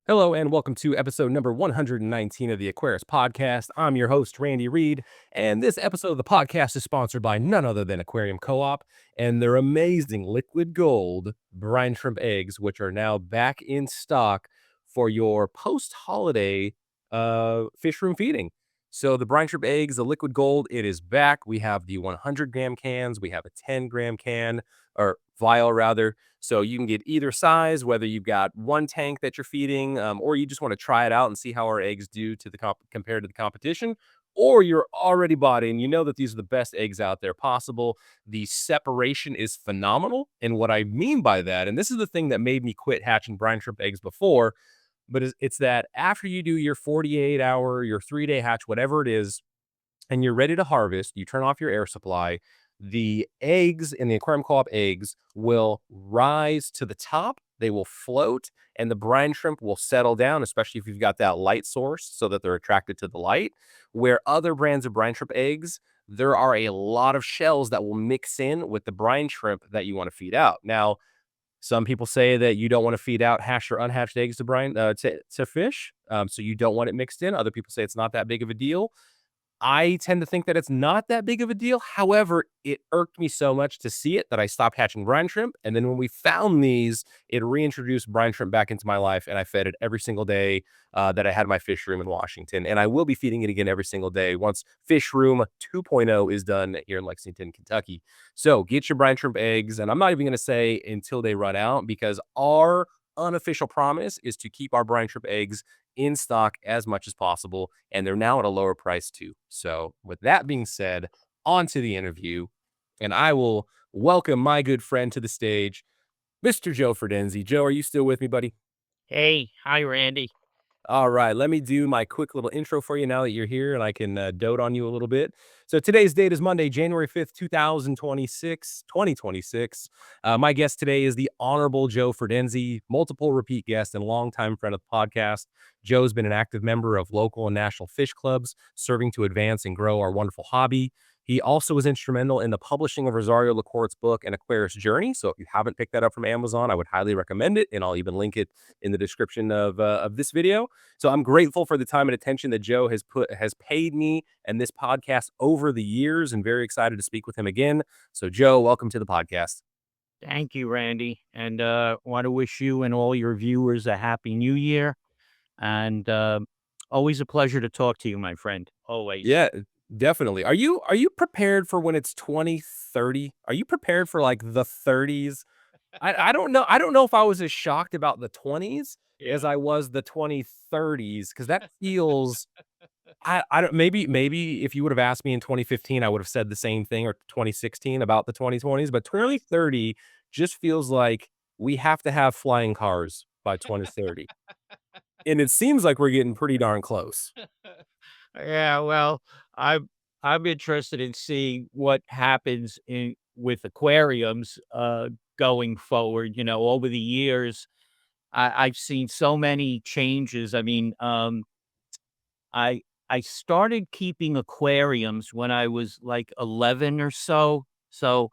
Hello and welcome to episode number 119 of the Aquarius podcast. I'm your host, Randy Reed, and this episode of the podcast is sponsored by none other than Aquarium Co-op and their amazing liquid gold brine shrimp eggs, which are now back in stock for your post-holiday fish room feeding. So the brine shrimp eggs, the liquid gold, it is back. We have the 100-gram cans, we have a 10-gram can, or vial rather. So you can get either size, whether you've got one tank that you're feeding, or you just want to try it out and see how our eggs do to the compared to the competition, or you're already bought in. You know that these are the best eggs out there possible. The separation is phenomenal, and what I mean by that, and this is the thing that made me quit hatching brine shrimp eggs before, but it's that after you do your 48-hour, your 3-day hatch, whatever it is, and you're ready to harvest, you turn off your air supply, the eggs in the Aquarium Co-op eggs will rise to the top, they will float, and the brine shrimp will settle down, especially if you've got that light source so that they're attracted to the light. Where other brands of brine shrimp eggs, there are a lot of shells that will mix in with the brine shrimp that you want to feed out. Now, some people say that you don't want to feed out hatched or unhatched eggs to to fish, so you don't want it mixed in. Other people say it's not that big of a deal. I tend to think that it's not that big of a deal. However, it irked me so much to see it that I stopped hatching brine shrimp. And then when we found these, it reintroduced brine shrimp back into my life, and I fed it every single day that I had my fish room in Washington. And I will be feeding it again every single day once fish room 2.0 is done here in Lexington, Kentucky. So get your brine shrimp eggs. And I'm not even going to say until they run out, because our unofficial promise is to keep our brine shrimp eggs in stock as much as possible, and they're now at a lower price too. So, with that being said, on to the interview, and I will welcome my good friend to the stage, Mr. Joe Ferdenzi. Joe, are you still with me, buddy? Hey, hi, Randy. All right, let me do my quick little intro for you now that you're here and I can dote on you a little bit. So today's date is Monday, January 5th, 2026. My guest today is the Honorable Joe Ferdenzi, multiple repeat guest and longtime friend of the podcast. Joe's been an active member of local and national fish clubs, serving to advance and grow our wonderful hobby. He also was instrumental in the publishing of Rosario LaCourte's book, An Aquarius Journey. So if you haven't picked that up from Amazon, I would highly recommend it, and I'll even link it in the description of this video. So I'm grateful for the time and attention that Joe has paid me and this podcast over the years, and very excited to speak with him again. So Joe, welcome to the podcast. Thank you, Randy. And want to wish you and all your viewers a happy new year. And always a pleasure to talk to you, my friend. Always. Yeah, definitely. Are you prepared for when it's 2030? Are you prepared for like the 30s? I don't know. I don't know if I was as shocked about the 20s as Yeah. I was the 2030s, because that feels I don't maybe if you would have asked me in 2015, I would have said the same thing, or 2016 about the 2020s, but 2030 just feels like we have to have flying cars by 2030. And it seems like we're getting pretty darn close. Yeah, well, I'm interested in seeing what happens in with aquariums going forward. Over the years, I've seen so many changes. I mean, I I started keeping aquariums when I was like 11 or so. So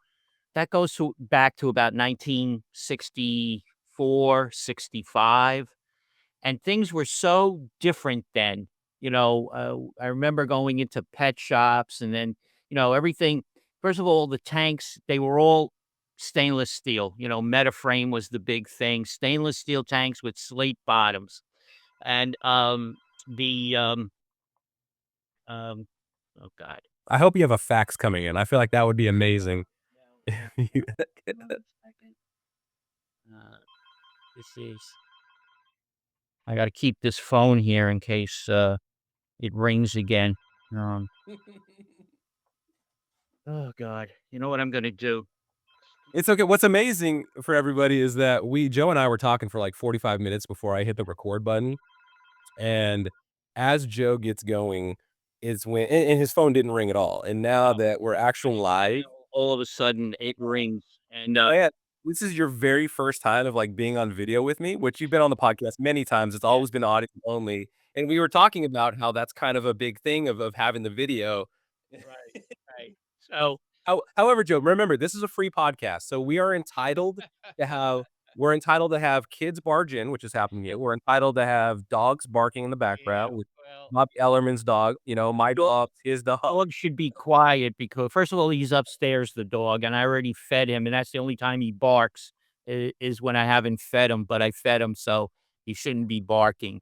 that goes back to about 1964, 65, and things were so different then. I remember going into pet shops, and then, everything. First of all, the tanks, they were all stainless steel. Metaframe was the big thing, stainless steel tanks with slate bottoms. And the um oh god. I hope you have a fax coming in. I feel like that would be amazing. Now, hold on a second. Uh, this is I gotta keep this phone here in case, it rings again. Um, oh god. You know what I'm gonna do? It's okay. What's amazing for everybody is that Joe and I were talking for like 45 minutes before I hit the record button. And as Joe gets going, is when and his phone didn't ring at all. And now Oh, that we're actually live, all of a sudden it rings, and, man, this is your very first time of like being on video with me, which you've been on the podcast many times. It's yeah, always been audio only. And we were talking about how that's kind of a big thing of having the video. right, right. So However, Joe, remember, this is a free podcast. So we are entitled to have we're entitled to have kids barge in, which is happening here. We're entitled to have dogs barking in the Yeah, background with well, Bobby Ellerman's dog, my dog dog, his dog. dog should be quiet because first of all, he's upstairs, the dog, and I already fed him, and that's the only time he barks is when I haven't fed him, but I fed him, so he shouldn't be barking.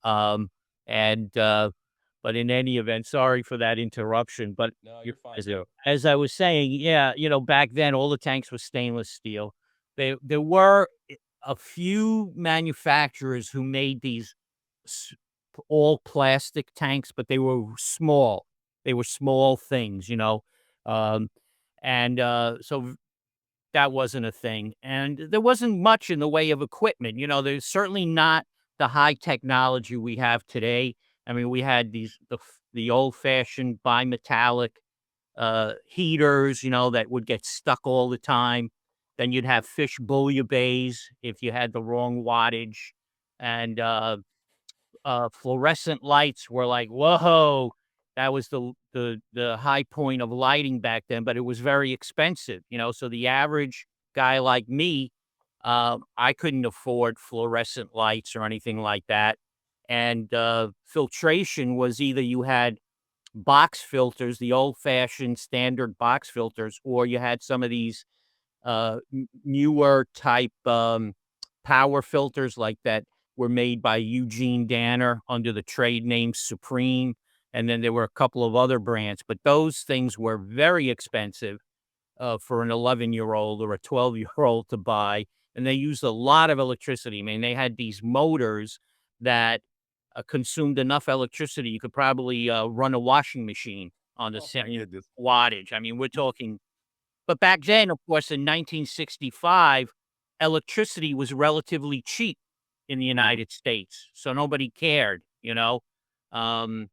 Um, and, but in any event, sorry for that interruption, but No, you you're fine, as bro. as I was saying, yeah, back then, all the tanks were stainless steel. There were a few manufacturers who made these s all plastic tanks, but they were small. They were small things, um, and, so that wasn't a thing, and there wasn't much in the way of equipment, there's certainly not the high technology we have today. I mean, we had the old-fashioned bimetallic, heaters, that would get stuck all the time. Then you'd have fish bouillabaisse if you had the wrong wattage, and, fluorescent lights were like, "Whoa." That was the high point of lighting back then, but it was very expensive, so the average guy like me, I couldn't afford fluorescent lights or anything like that, and, filtration was either you had box filters, the old-fashioned standard box filters, or you had some of these newer type power filters like that were made by Eugene Danner under the trade name Supreme. And then there were a couple of other brands, but those things were very expensive for an 11-year-old or a 12-year-old to buy. And they used a lot of electricity. I mean, they had these motors that consumed enough electricity. You could probably run a washing machine on the Oh my same goodness. wattage. I mean, we're talking but back then, of course, in 1965, electricity was relatively cheap in the Mhm. United States, so nobody cared. Um,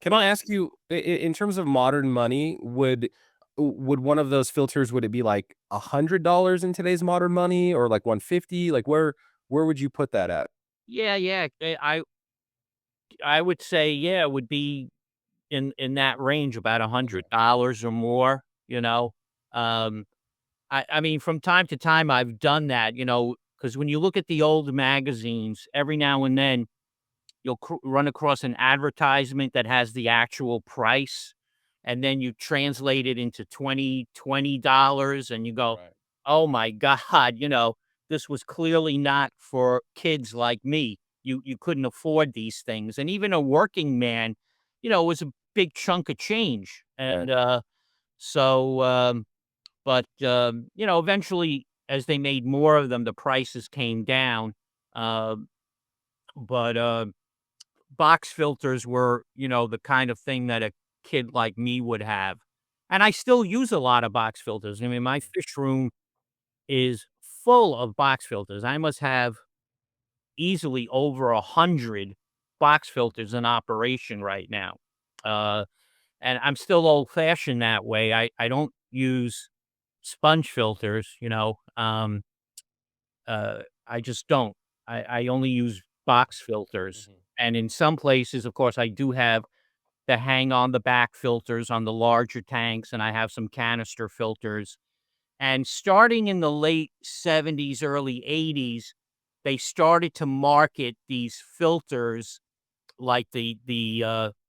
Can I ask you, in terms of modern money, would one of those filters, would it be like $100 in today's modern money or like 150? Like where would you put that at? yeah, yeah, I would say, yeah, it would be in that range, about Okay. $100 or more, you know? Um, I mean, from time to time, I've done that, because when you look at the old magazines, every now and then you'll run across an advertisement that has the actual price, and then you translate it into $20 and you go, Right. "Oh my god," "this was clearly not for kids like me." You couldn't afford these things, and even a working man, was a big chunk of change, Right. and, but, eventually, as they made more of them, the prices came down, um, but, box filters were, the kind of thing that a kid like me would have. And I still use a lot of box filters. I mean, my fish room is full of box filters. I must have easily over 100 box filters in operation right now. Uh, and I'm still old fashioned that way. I don't use sponge filters, I just don't. I only use box filters. Mhm. And in some places, of course, I do have the hang on the back filters on the larger tanks, and I have some canister filters. And starting in the late 70s, early 80s, they started to market these filters like the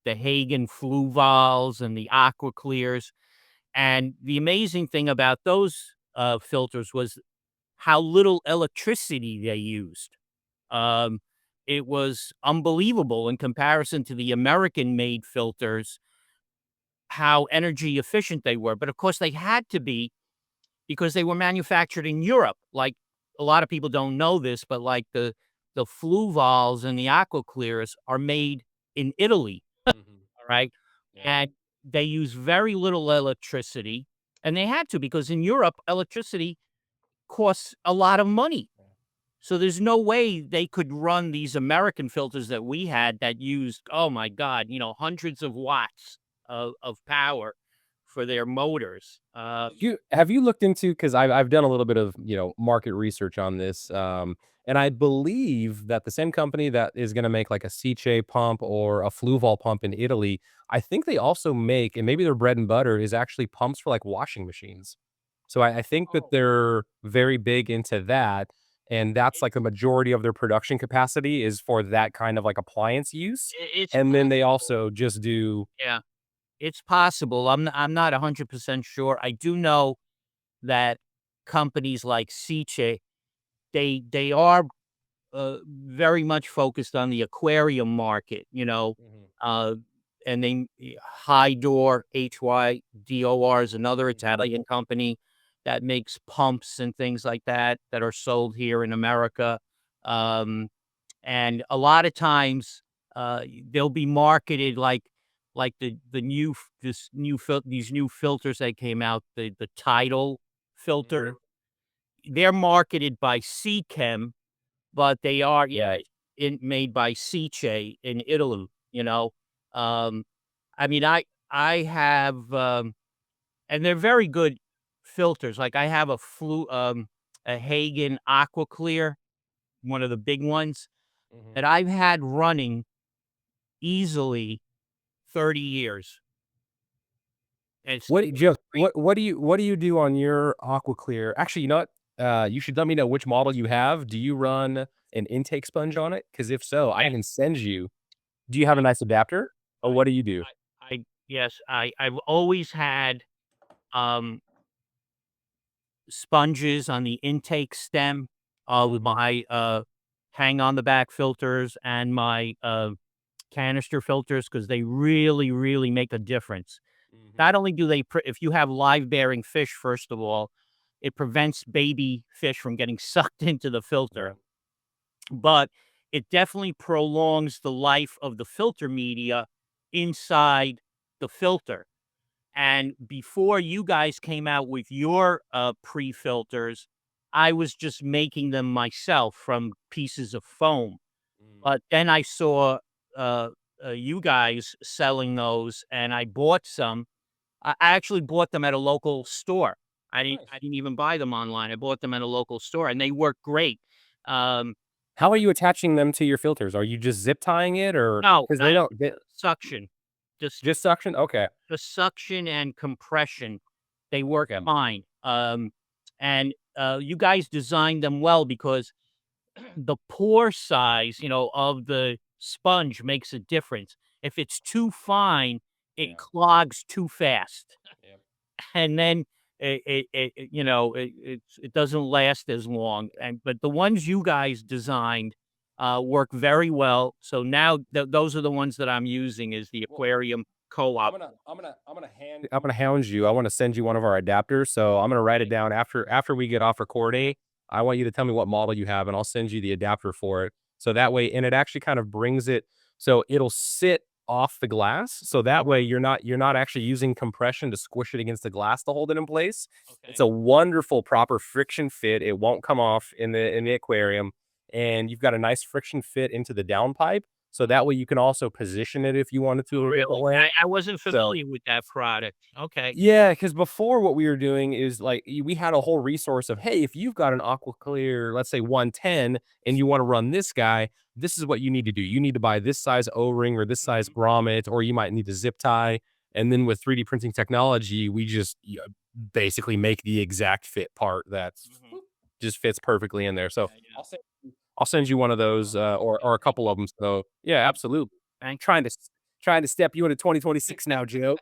Hagen Fluvals and the Aqua Clears. And the amazing thing about those filters was how little electricity they used. Um, it was unbelievable in comparison to the American-made filters, how energy efficient they were. But of course, they had to be because they were manufactured in Europe. Like a lot of people don't know this, but like the Fluvals and the Aquaclears are made in Italy. Mhm. All right, Yeah. and they use very little electricity, and they had to because in Europe electricity costs a lot of money. So there's no way they could run these American filters that we had that used, oh my God, hundreds of watts of power for their motors. Have you looked into, because I've done a little bit of, market research on this, and I believe that the same company that is gonna make like a Cice pump or a Fluval pump in Italy, I think they also make, and maybe their bread and butter is actually pumps for like washing machines. So I think that Oh, they're very big into that. and that's like the It's majority of their production capacity is for that kind of like appliance use. it's And then they possible. also just do Yeah, it's possible. I'm not 100% sure. I do know that companies like Sicce, they are very much focused on the aquarium market, Mhm, uh, and they Hydor, Hydor is another mhm, Italian company that makes pumps and things like that that are sold here in America. Um, and a lot of times, they'll be marketed like these new filters that came out, the Tidal filter. mhm. They're marketed by Seachem, but they are, yeah, made by Sicce in Italy, you know? Um, I mean, I have, and they're very good filters. Like, I have a Hagen Aqua Clear, one of the big ones, Mhm. that I've had running easily 30 years. And it's What do still you works Joe, great. what do you do on your aqua clear? Actually, you know what? You should let me know which model you have. Do you run an intake sponge on it? Because if so, I Yeah, can send you. Do you have a nice adapter? Or I what do you do? yes, I've always had, um sponges on the intake stem, with Mhm, my, hang on the back filters and my, canister filters, because they really, really make a difference. mhm. Not only do they if you have live bearing fish, first of all, it prevents baby fish from getting sucked into the filter, Yeah. but it definitely prolongs the life of the filter media inside the filter. And before you guys came out with your pre-filters, I was just making them myself from pieces of foam. Mm. But then I saw uh, you guys selling those, and I bought some. I actually bought them at a local store. I Nice. didn't even buy them online. I bought them at a local store, and they work great. Um, How are you attaching them to your filters? Are you just zip tying it or no, because not they don't they suction. Just just suction? Okay. the suction and compression, they work Okay. fine. And you guys designed them well because the pore size, of the sponge makes a difference. If it's too fine, it Yeah. clogs too fast, Yeah. and then it doesn't last as long. And but the ones you guys designed work very well. So now those are the ones that I'm using is the Well, Aquarium Co-op. I'm gonna hound you. I want to send you one of our adapters, so I'm gonna write it down after we get off recording. I want you to tell me what model you have, and I'll send you the adapter for it. So that way, and it actually kind of brings it so it'll sit off the glass. So that way, you're not actually using compression to squish it against the glass to hold it in place. It's Okay. a wonderful proper friction fit. It won't come off in the aquarium, and you've got a nice friction fit into the downpipe. So that way, you can also position it if you wanted to a different Really? way. I wasn't So familiar with that product. Okay. yeah, because before what we were doing is like we had a whole resource of, hey, if you've got an aqua clear, let's say 110, and you want to run this guy, this is what you need to do. You need to buy this size O-ring or this size Mhm, grommet, or you might need to zip tie. And then with 3D printing technology, we just basically make the exact fit part that's mhm. just fits perfectly in there. So Yeah, yeah. I'll send you one of those or a Thank couple you. of them. So yeah, Thank absolutely. thank Trying to step you into 2026 now, Joe.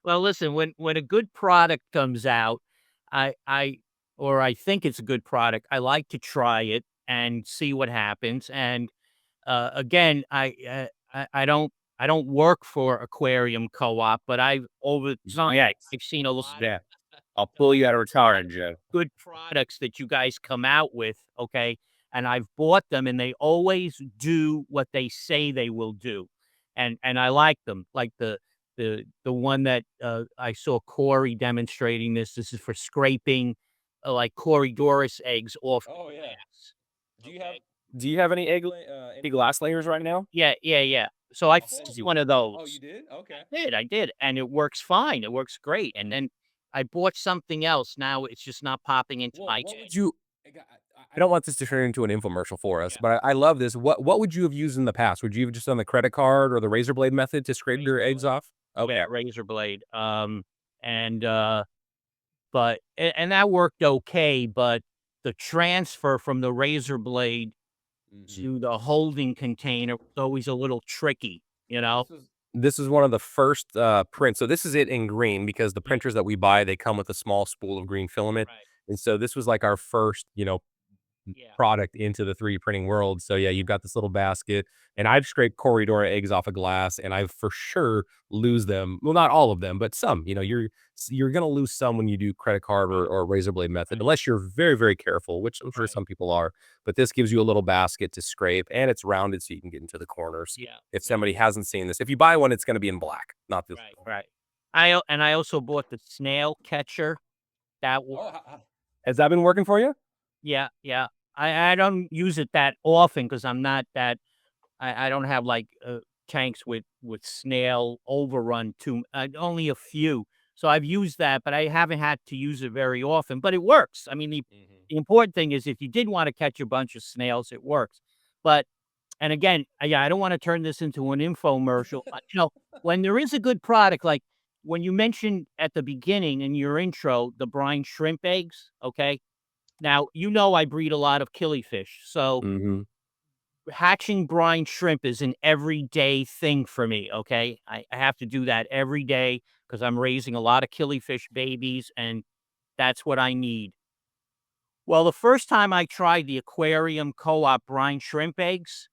Well, listen, when a good product comes out, I or I think it's a good product, I like to try it and see what happens. And again, I don't work for Aquarium Co-op, but I've over Oh time yeah, I've seen a lot yeah. I'll of pull you out of retirement, Joe. good products that you guys come out with, okay? And I've bought them and they always do what they say they will do. And I like them. Like the one that I saw Corey demonstrating this. This is for scraping like Corey Doris eggs off the Oh, yeah. glass. Do you have Okay. do you have any glass layers right now? Yeah, yeah, yeah. So I I'll bought send you one of Oh, you those. did? Okay. I did, and it works fine. It works great. And then I bought something else. Now it's just not popping into Well, my what head. would you I don't want this to turn into an infomercial for us, Yeah. but I love this. What would you have used in the past? Would you have just done the credit card or the razor blade method to scrape your Razor eggs blade. off? Yeah, Okay. razor blade. And but and that worked okay, but the transfer from the razor blade Mhm. to the holding container was always a little tricky, you know? This is one of the first, prints. So this is it in green because the Yeah, printers that we buy, they come with a small spool of green filament, right. and so this was like our first, Yeah, product into the 3D printing world. So yeah, you've got this little basket, and I've scraped Corridor eggs off of glass, and I've for sure lose them. Well, not all of them, but some. You're gonna lose some when you do credit card right, or razor blade method, right, unless you're very, very careful, which I'm sure right. some people are. But this gives you a little basket to scrape, and it's rounded so you can get into the corners. Yeah, If yeah, somebody hasn't seen this, if you buy one, it's gonna be in black, not this. right, right. I also bought the snail catcher. That Oh, worked. has that been working for you? Yeah, yeah. I don't use it that often because I'm not that I don't have, like, tanks with snail overrun too only a few. So I've used that, but I haven't had to use it very often, but it works. I mean, Mhm. the important thing is if you did wanna catch a bunch of snails, it works. But and again, yeah, I don't wanna turn this into an infomercial. When there is a good product, like when you mentioned at the beginning in your intro, the brine shrimp eggs, okay? Now, I breed a lot of killifish, so Mhm. hatching brine shrimp is an everyday thing for me, okay? I have to do that every day because I'm raising a lot of killifish babies, and that's what I need. Well, the first time I tried the Aquarium Co-op brine shrimp eggs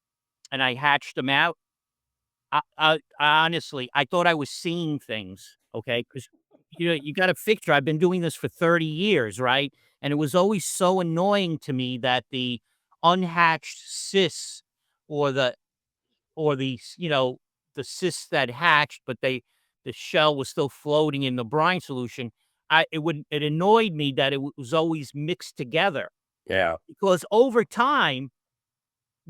and I hatched them out, honestly, I thought I was seeing things, okay? Because you got to picture, I've been doing this for 30 years, right? And it was always so annoying to me that the unhatched cysts or the cysts that hatched, but the shell was still floating in the brine solution. It annoyed me that was always mixed together Yeah. because over time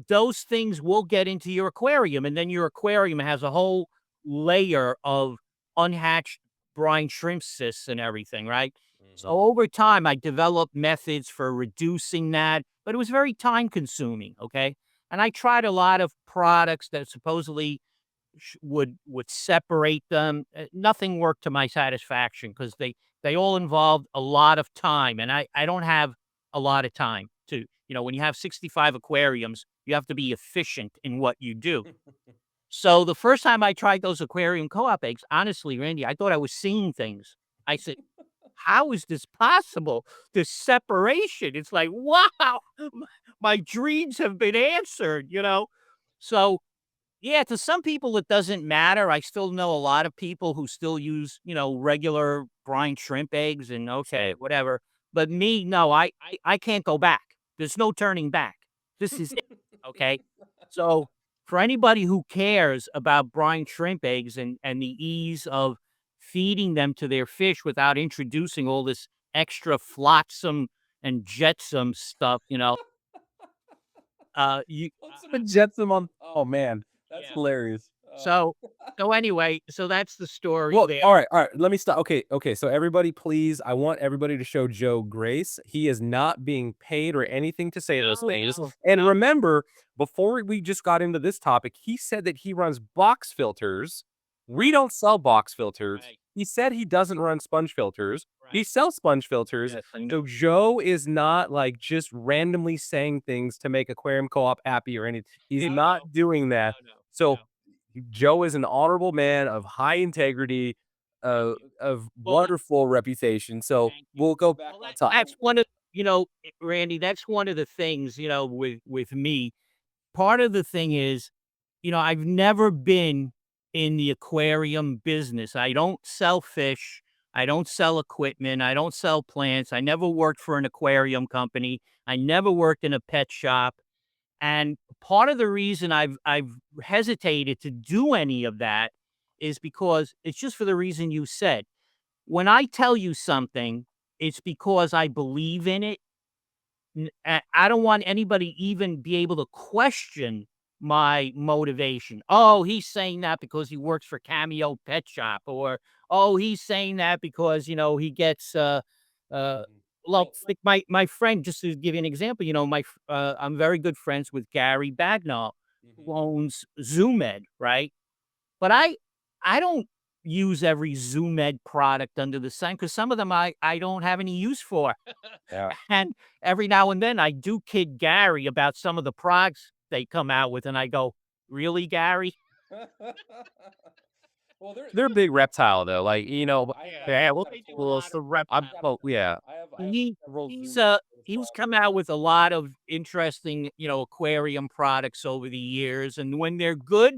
those things will get into your aquarium, and then your aquarium has a whole layer of unhatched brine shrimp cysts and everything, right? So Mhm. over time, I developed methods for reducing that, but it was very time consuming. Okay. And I tried a lot of products that supposedly would separate them. Nothing worked to my satisfaction because they all involved a lot of time, and I don't have a lot of time to when you have 65 aquariums, you have to be efficient in what you do. So the first time I tried those Aquarium Co-op eggs, honestly, Randy, I thought I was seeing things. I said, "How is this possible? This separation?" It's like, wow, my dreams have been answered. So yeah, to some people it doesn't matter. I still know a lot of people who still use, regular brine shrimp eggs and okay, Same. whatever. But me, no, I can't go back. There's no turning back. This is it. Okay. So for anybody who cares about brine shrimp eggs and the ease of feeding them to their fish without introducing all this extra flotsam and jetsam stuff, you Put some jetsam on. Oh man, that's yeah. hilarious. So anyway, so that's the story Well, there. all right. Let me stop. Okay, okay. So everybody, please, I want everybody to show Joe grace. He is not being paid or anything to say those No, things. no, And no. remember, before we just got into this topic, he said that he runs box filters. We Right, don't sell box filters. right, He said he doesn't run sponge filters. He right. sells sponge filters. Yes, I know. So Joe is not like just randomly saying things to make Aquarium Co-op happy or anything. He's No, no, not doing that. no, no, So no. Joe is an honorable man of high integrity, Thank you. of Well, wonderful reputation. So thank you. we'll go back Well, on top. that's one of Randy, that's one of the things, with me. Part of the thing is, I've never been in the aquarium business. I don't sell fish. I don't sell equipment. I don't sell plants. I never worked for an aquarium company. I never worked in a pet shop. And part of the reason I've hesitated to do any of that is because it's just for the reason you said. When I tell you something, it's because I believe in it. I don't want anybody even be able to question my motivation. Oh, he's saying that because he works for Cameo Pet Shop, or oh, he's saying that because he gets uh Mhm. well, like my friend, just to give you an example, I'm very good friends with Gary Bagnall, who Mhm. owns ZoomEd, right? But I don't. use every Zoom Ed product under the sun because some of them I don't have any use for. Yeah. And every now and then I do kid Gary about some of the products they come out with, and I go, "Really, Gary?" Well, they're a big reptile though. Like, Yeah, well, got a they do a tour. lot of I'm reptile well, stuff. yeah. I have He several he's, Zoom uh he's installed. come out with a lot of interesting, aquarium products over the years, and when they're good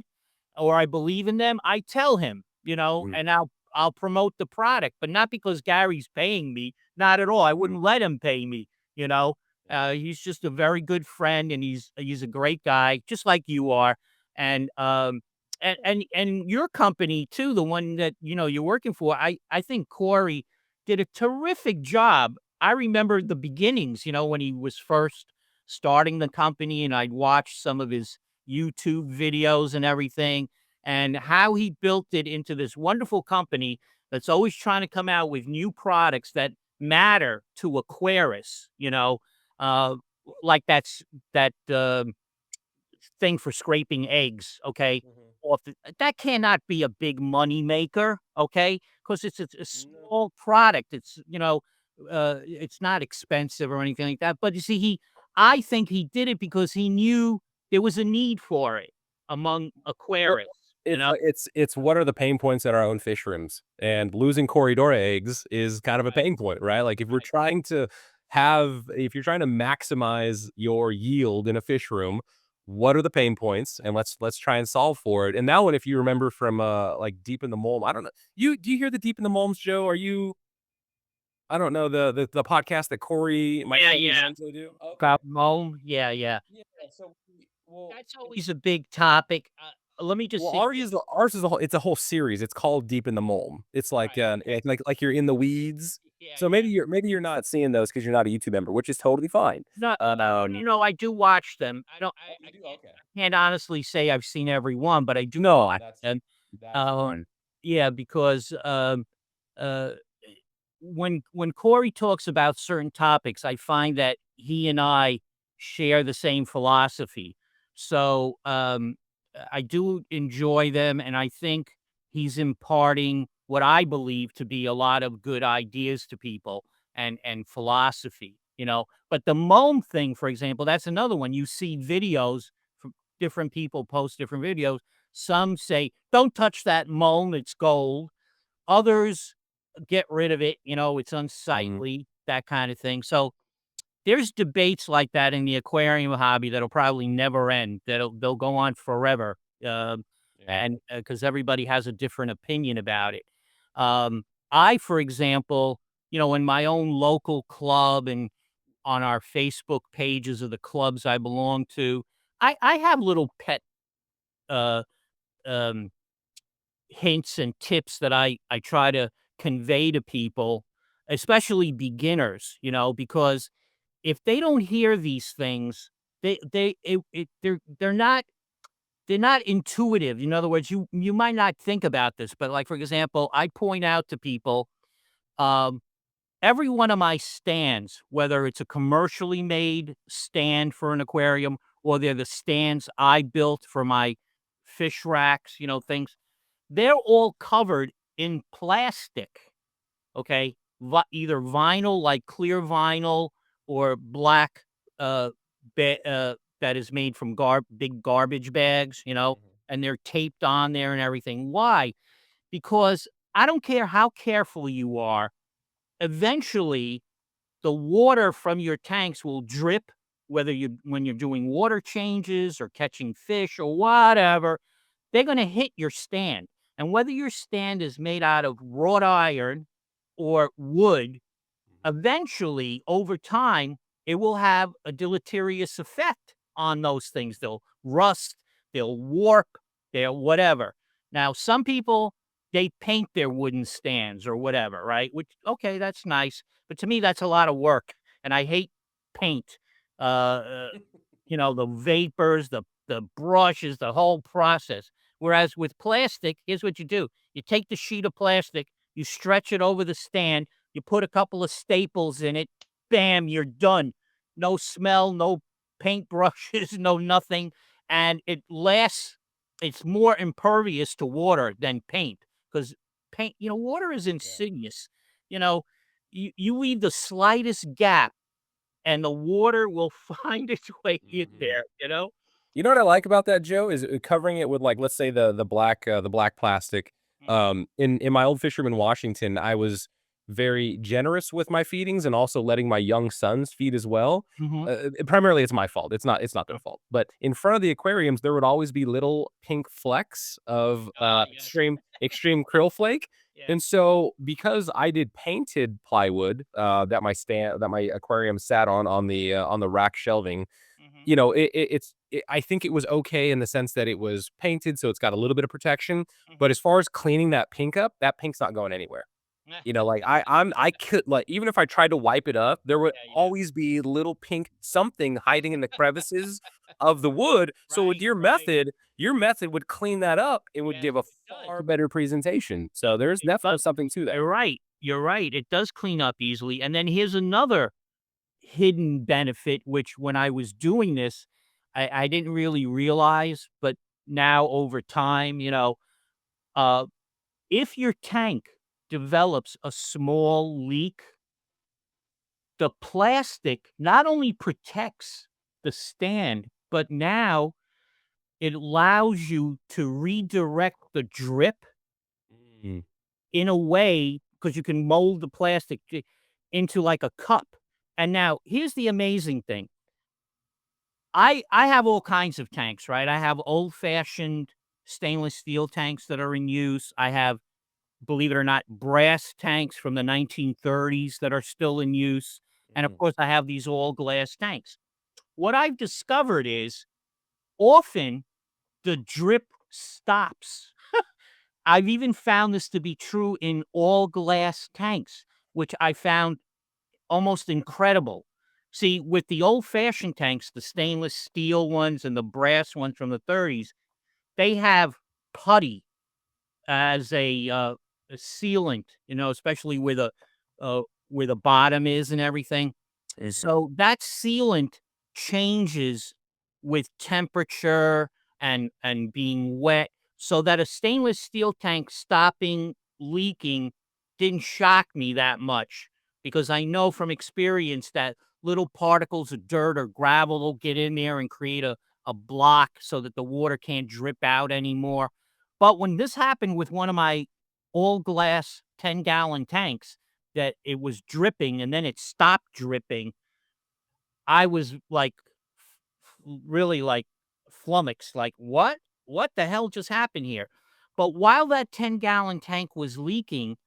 or I believe in them, I tell him, Mm. and I'll promote the product, but not because Gary's paying me, not at all. I wouldn't let him pay me, you know. He's just a very good friend, and he's a great guy, just like you are. And and your company too, the one that you're working for. I think Corey did a terrific job. I remember the beginnings, when he was first starting the company, and I'd watch some of his YouTube videos and everything, and how he built it into this wonderful company that's always trying to come out with new products that matter to Aquarius, uh, like that thing for scraping eggs, okay? Mhm. That cannot be a big money maker, okay? Because it's a No. small product. It's not expensive or anything like that. But you see, I think he did it because he knew there was a need for it among Well, aquarists, you it's know? like it's what are the pain points at our own fish rooms? And losing Corridora eggs is kind of a Right, pain point, right? Like right. if you're trying to maximize your yield in a fish room, what are the pain points? And let's try and solve for it. And that one, if you remember from like Deep in the Mulm, I don't know. Do you hear the Deep in the Mulms, Joe? Are you I don't know the podcast that Corey, my Yeah, friend yeah. Enzo do? Okay. About Rome, yeah, yeah. Yeah. So well, That's always a big topic. Let me just well, say ours is a whole it's a whole series. It's called Deep in the Mulm. It's like, right, okay. like you're in the weeds. Yeah, So yeah. maybe you're not seeing those because 'cause you're not a YouTube member, which is totally fine. No, no, I do watch them. I don't Oh, you do? Okay. I can't honestly say I've seen every one, but I do No, watch them. that's Um, fine. yeah, because, uh, when Corey talks about certain topics, I find that he and I share the same philosophy. So, I do enjoy them, and I think he's imparting what I believe to be a lot of good ideas to people and philosophy, But the Moan thing, for example, that's another one. You see videos from different people post different videos. Some say, "Don't touch that Moan, it's gold." Others get rid of it, it's Mhm. unsightly, that kind of thing. So there's debates like that in the aquarium hobby that'll probably never end. They'll go on forever, Yeah. and because everybody has a different opinion about it. Um, I, for example, in my own local club and on our Facebook pages of the clubs I belong to, I have little pet uh, um, hints and tips that I try to convey to people, especially beginners, because if they don't hear these things, they're not intuitive. In other words, you might not think about this, but like for example, I point out to people, um, every one of my stands, whether it's a commercially made stand for an aquarium or they're the stands I built for my fish racks, things, they're all covered in plastic, okay? Either vinyl, like clear vinyl, or black, that is made from big garbage bags, Mhm. and they're taped on there and everything. Why? Because I don't care how careful you are, eventually the water from your tanks will drip, whether you when you're doing water changes or catching fish or whatever, they're gonna hit your stand, and whether your stand is made out of wrought iron or wood, Mhm. eventually, over time, it will have a deleterious effect on those things. They'll rust, they'll warp, they'll whatever. Now, some people, they paint their wooden stands or whatever, right? Which, okay, that's nice. But to me, that's a lot of work. And I hate paint. Uh, uh, the vapors, the brushes, the whole process. Whereas with plastic, here's what you do. You take the sheet of plastic, you stretch it over the stand, you put a couple of staples in it, bam, you're done. No smell, no paintbrushes, no nothing, and it lasts. It's more impervious to water than paint because paint. You know, water is Yeah. insidious. You know, you leave the slightest gap, and the water will find its way in Mhm. there. You know. You know what I like about that, Joe, is, covering it with, like, let's say the black plastic. Mhm. In my old fisherman in Washington, I was very generous with my feedings and also letting my young sons feed as well. Mhm. Primarily, it's my fault. It's not their fault. But in front of the aquariums, there would always be little pink flecks of, Ah, yes. extreme krill flake. Yeah. And so, because I did painted plywood, that my aquarium sat on the rack shelving, Mhm. I think it was okay in the sense that it was painted, so it's got a little bit of protection, but Mhm. as far as cleaning that pink up, that pink's not going anywhere. I could, like, even if I tried to wipe it up, there would Yeah, yeah. always be little pink something hiding in the crevices of the wood, so with Right, right. your method would clean that up, it would Yes, give a it does. far better presentation, so there's It definitely does. something to that. You're right. You're right. It does clean up easily. And then here's another hidden benefit, which when I was doing this, I didn't really realize, but now over time, uh, if your tank develops a small leak, the plastic not only protects the stand, but now it allows you to redirect the drip Mm, in a way because you can mold the plastic into like a cup. And now here's the amazing thing. I have all kinds of tanks, right? I have old-fashioned stainless steel tanks that are in use. I have, believe it or not, brass tanks from the 1930s that are still in use. And of mhm, course, I have these all glass tanks. What I've discovered is often the drip stops. I've even found this to be true in all glass tanks, which I found almost incredible. See, with the old-fashioned tanks, the stainless steel ones and the brass ones from the 30s, they have putty as a sealant, especially uh, where the bottom is and everything. mhm. So that sealant changes with temperature and being wet, so that a stainless steel tank stopping leaking didn't shock me that much because I know from experience that little particles of dirt or gravel will get in there and create a block so that the water can't drip out anymore. But when this happened with one of my all glass 10-gallon tanks, that it was dripping and then it stopped dripping, I was like really like flummoxed, like, what? What the hell just happened here? But while that 10-gallon tank was leaking,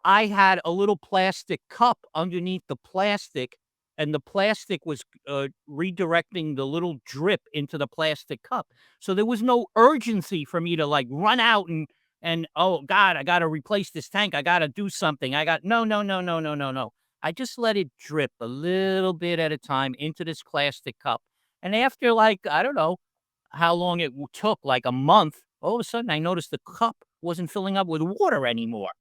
I had a little plastic cup underneath the plastic, and the plastic was, redirecting the little drip into the plastic cup. So there was no urgency for me to, like, run out and, "Oh god, I gotta replace this tank. I gotta do something. I got" No, no, no, no, no, no, no. I just let it drip a little bit at a time into this plastic cup, and after, like, I don't know how long it took, like a month, all of a sudden, I noticed the cup wasn't filling up with water anymore.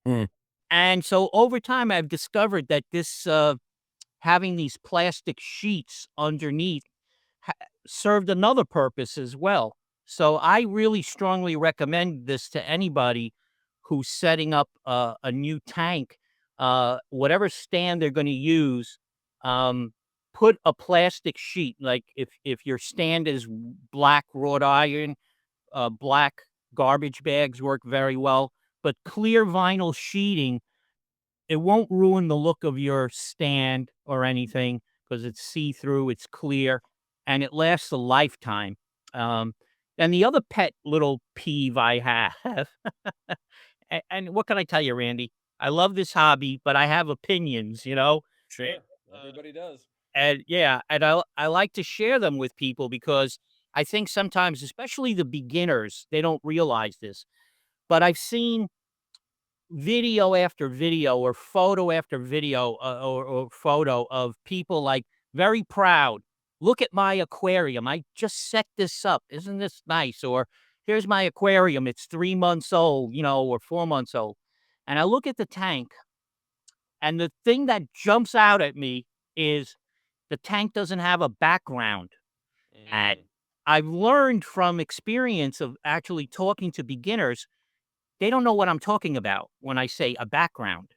Mm. And so over time, I've discovered that having these plastic sheets underneath ha- served another purpose as well. So I really strongly recommend this to anybody who's setting up a new tank, whatever stand they're going to use. Um, put a plastic sheet, like if your stand is black wrought iron, black garbage bags work very well, but clear vinyl sheeting, it won't ruin the look of your stand or anything because it's see-through, it's clear, and it lasts a lifetime. Um, and the other pet little peeve I have, and what can I tell you, Randy? I love this hobby, but I have opinions, Sure, everybody does. and yeah, and I like to share them with people because I think sometimes, especially the beginners, they don't realize this. But I've seen video after video or photo after video, or photo of people like very proud. Look at my aquarium. I just set this up. Isn't this nice? Or here's my aquarium. It's 3 months old, or 4 months old. And I look at the tank, and the thing that jumps out at me is the tank doesn't have a background. And Mm, I've learned from experience of actually talking to beginners, they don't know what I'm talking about when I say a background.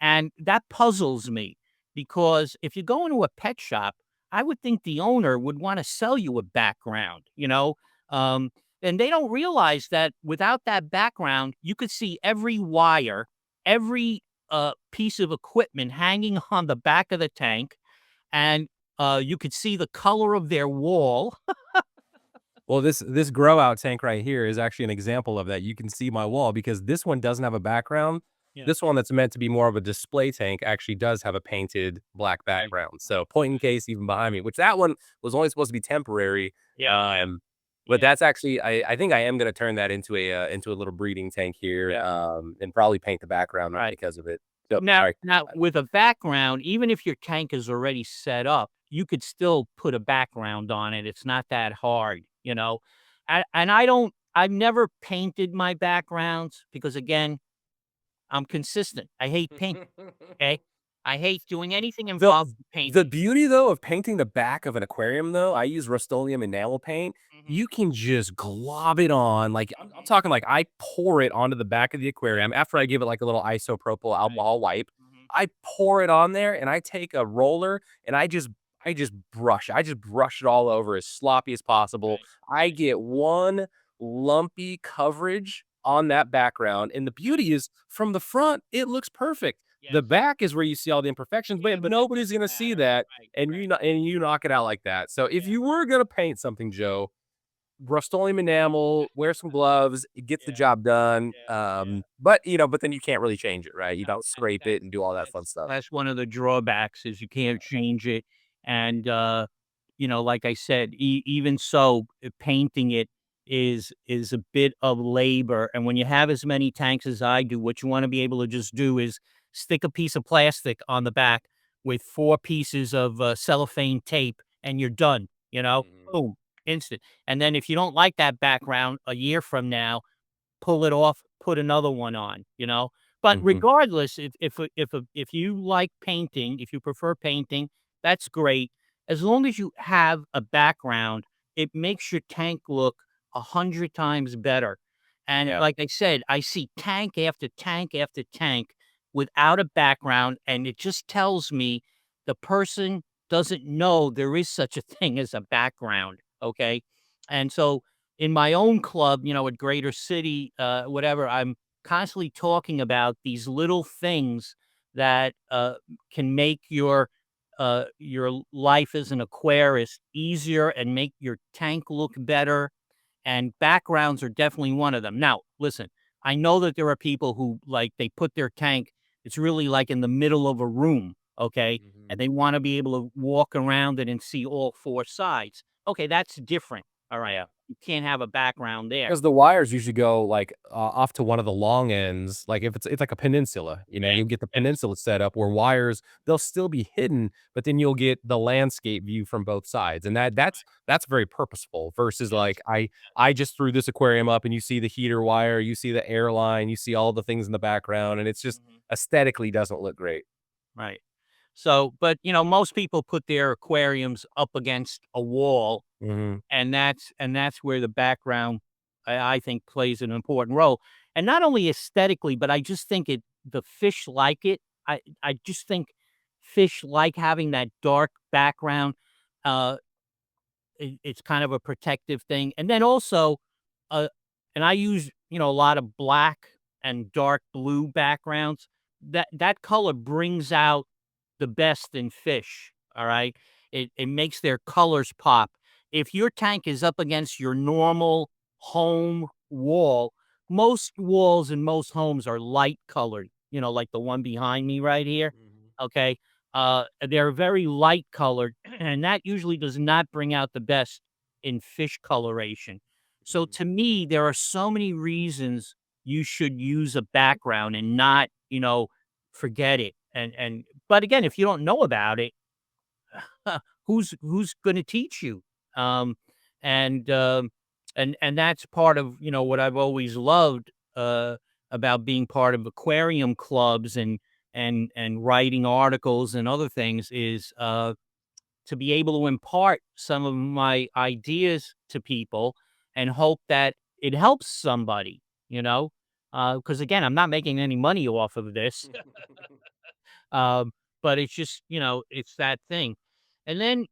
And that puzzles me because if you go into a pet shop, I would think the owner would want to sell you a background, um, and they don't realize that without that background, you could see every wire, every piece of equipment hanging on the back of the tank, and you could see the color of their wall. Well, this grow out tank right here is actually an example of that. You can see my wall because this one doesn't have a background. Yeah. This one that's meant to be more of a display tank actually does have a painted black Right. background. So point in case even behind me, which that one was only supposed to be temporary. Yeah. Um, but Yeah. that's actually I think I am gonna turn that into a little breeding tank here, Yeah. and probably paint the background Right. because of it. So Now sorry. now with a background, even if your tank is already set up, you could still put a background on it. It's not that hard, you know? And I've never painted my backgrounds because, again, I'm consistent. I hate paint, okay? I hate doing anything The involved with the painting. beauty, though, of painting the back of an aquarium, though, I use Rust-Oleum enamel paint. Mhm, You can just glob it on, like, I'm mhm, talking like I pour it onto the back of the yeah, aquarium after I give it, like, a little isopropyl right, alcohol wipe. mhm, I pour it on there, and I take a roller, and I just brush it all over as sloppy as possible. right, I get one lumpy coverage on that background, and the right, beauty is from the front, it looks perfect. The yes. back is where you see all the imperfections, Yeah, but but that nobody's doesn't gonna see matter. that, Right, and right, you knock it out like that. So if yeah, you were gonna paint something, Joe, Rust-Oleum enamel, wear some gloves, it gets the yeah, job done. yeah, yeah. But then you can't really change it, right? You No, don't scrape it and do all that fun stuff. that's one of the drawbacks is you can't change it, and, like I said, even so, painting it is a bit of labor, and when you have as many tanks as I do, what you wanna be able to just do is stick a piece of plastic on the back with 4 pieces of, cellophane tape, and you're done, Mhm, Boom, instant, and then if you don't like that background a year from now, pull it off, put another one on, you know? But mhm. regardless, if you like painting, if you prefer painting, that's great. As long as you have a background, it makes your tank look 100 times better. And Yeah. like I said, I see tank after tank after tank without a background, and it just tells me the person doesn't know there is such a thing as a background. Okay. And so in my own club, at Greater City, whatever, I'm constantly talking about these little things that can make your life as an aquarist easier and make your tank look better. And backgrounds are definitely one of them. Now, listen, I know that there are people who like they put their tank, it's really like in the middle of a room, okay? And Mhm. they want to be able to walk around it and see all four sides. Okay, that's different. All right. Yeah. You can't have a background there. Because the wires usually go, like, off to one of the long ends, like, if it's like a peninsula, you Yes, get the yes, peninsula set up where wires, they'll still be hidden, but then you'll get the landscape view from both sides, and that's very purposeful versus, yes, like, I just threw this aquarium up and you see the heater wire, you see the airline, you see all the things in the background, and it's just mhm, aesthetically doesn't look great. right. So, but most people put their aquariums up against a wall, Mhm, and that's where the background, I think, plays an important role. And not only aesthetically, but I just think the fish like it. I just think fish like having that dark background. Uh, it's kind of a protective thing, and then also, uh, and I use a lot of black and dark blue backgrounds. That color brings out the best in fish, all right? It makes their colors pop. If your tank is up against your normal home wall, most walls in most homes are light colored, like the one behind me right here, mhm, okay? They're very light colored, and that usually does not bring out the best in fish coloration. So mhm. to me, there are so many reasons you should use a background and not, forget it. And but again, if you don't know about it, who's going to teach you? Um, and and that's part of what I've always loved about being part of aquarium clubs and writing articles and other things is to be able to impart some of my ideas to people and hope that it helps somebody. You know. Because again, I'm not making any money off of this. Um, but it's just, it's that thing. And then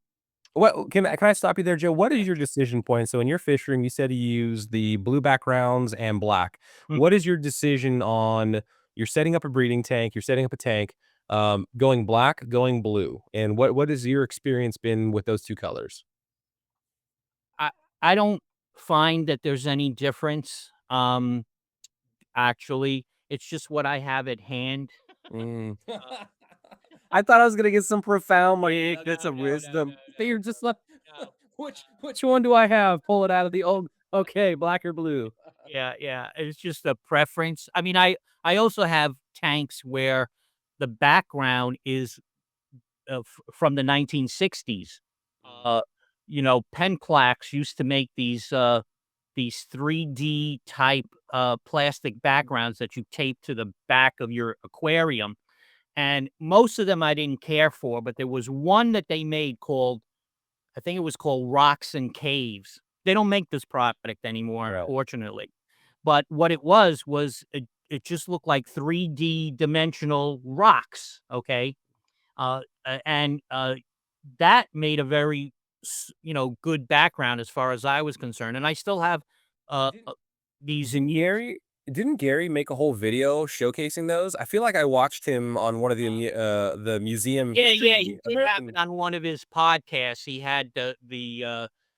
What can I stop you there, Joe? What is your decision point? So in your fish room, you said you use the blue backgrounds and black. mm, What is your decision on you're setting up a breeding tank, you're setting up a tank, going black, going blue, and what has your experience been with those two colors? I I don't find that there's any difference. Actually, it's just what I have at hand. Mm. Uh, I thought I was gonna get some profound like no, bits of no, no, wisdom. no, But you're no, just like, no. which one do I have? Pull it out of the old. Okay, black or blue. Yeah, yeah. It's just a preference. I mean, I also have tanks where the background is from the 1960s. Uh, Penplax used to make these 3D type plastic backgrounds that you tape to the back of your aquarium. And most of them I didn't care for, but there was one that they made called, I think it was called Rocks and Caves. They don't make this product anymore, Right. unfortunately. But what it was it just looked like 3D dimensional rocks. Okay. And that made a very, good background as far as I was concerned. And I still have uh, Didn't uh, these. didn't Gary didn't Gary make a whole video showcasing those? I feel like I watched him on one of the museum Yeah, yeah, he history did events, have it and on one of his podcasts. He had the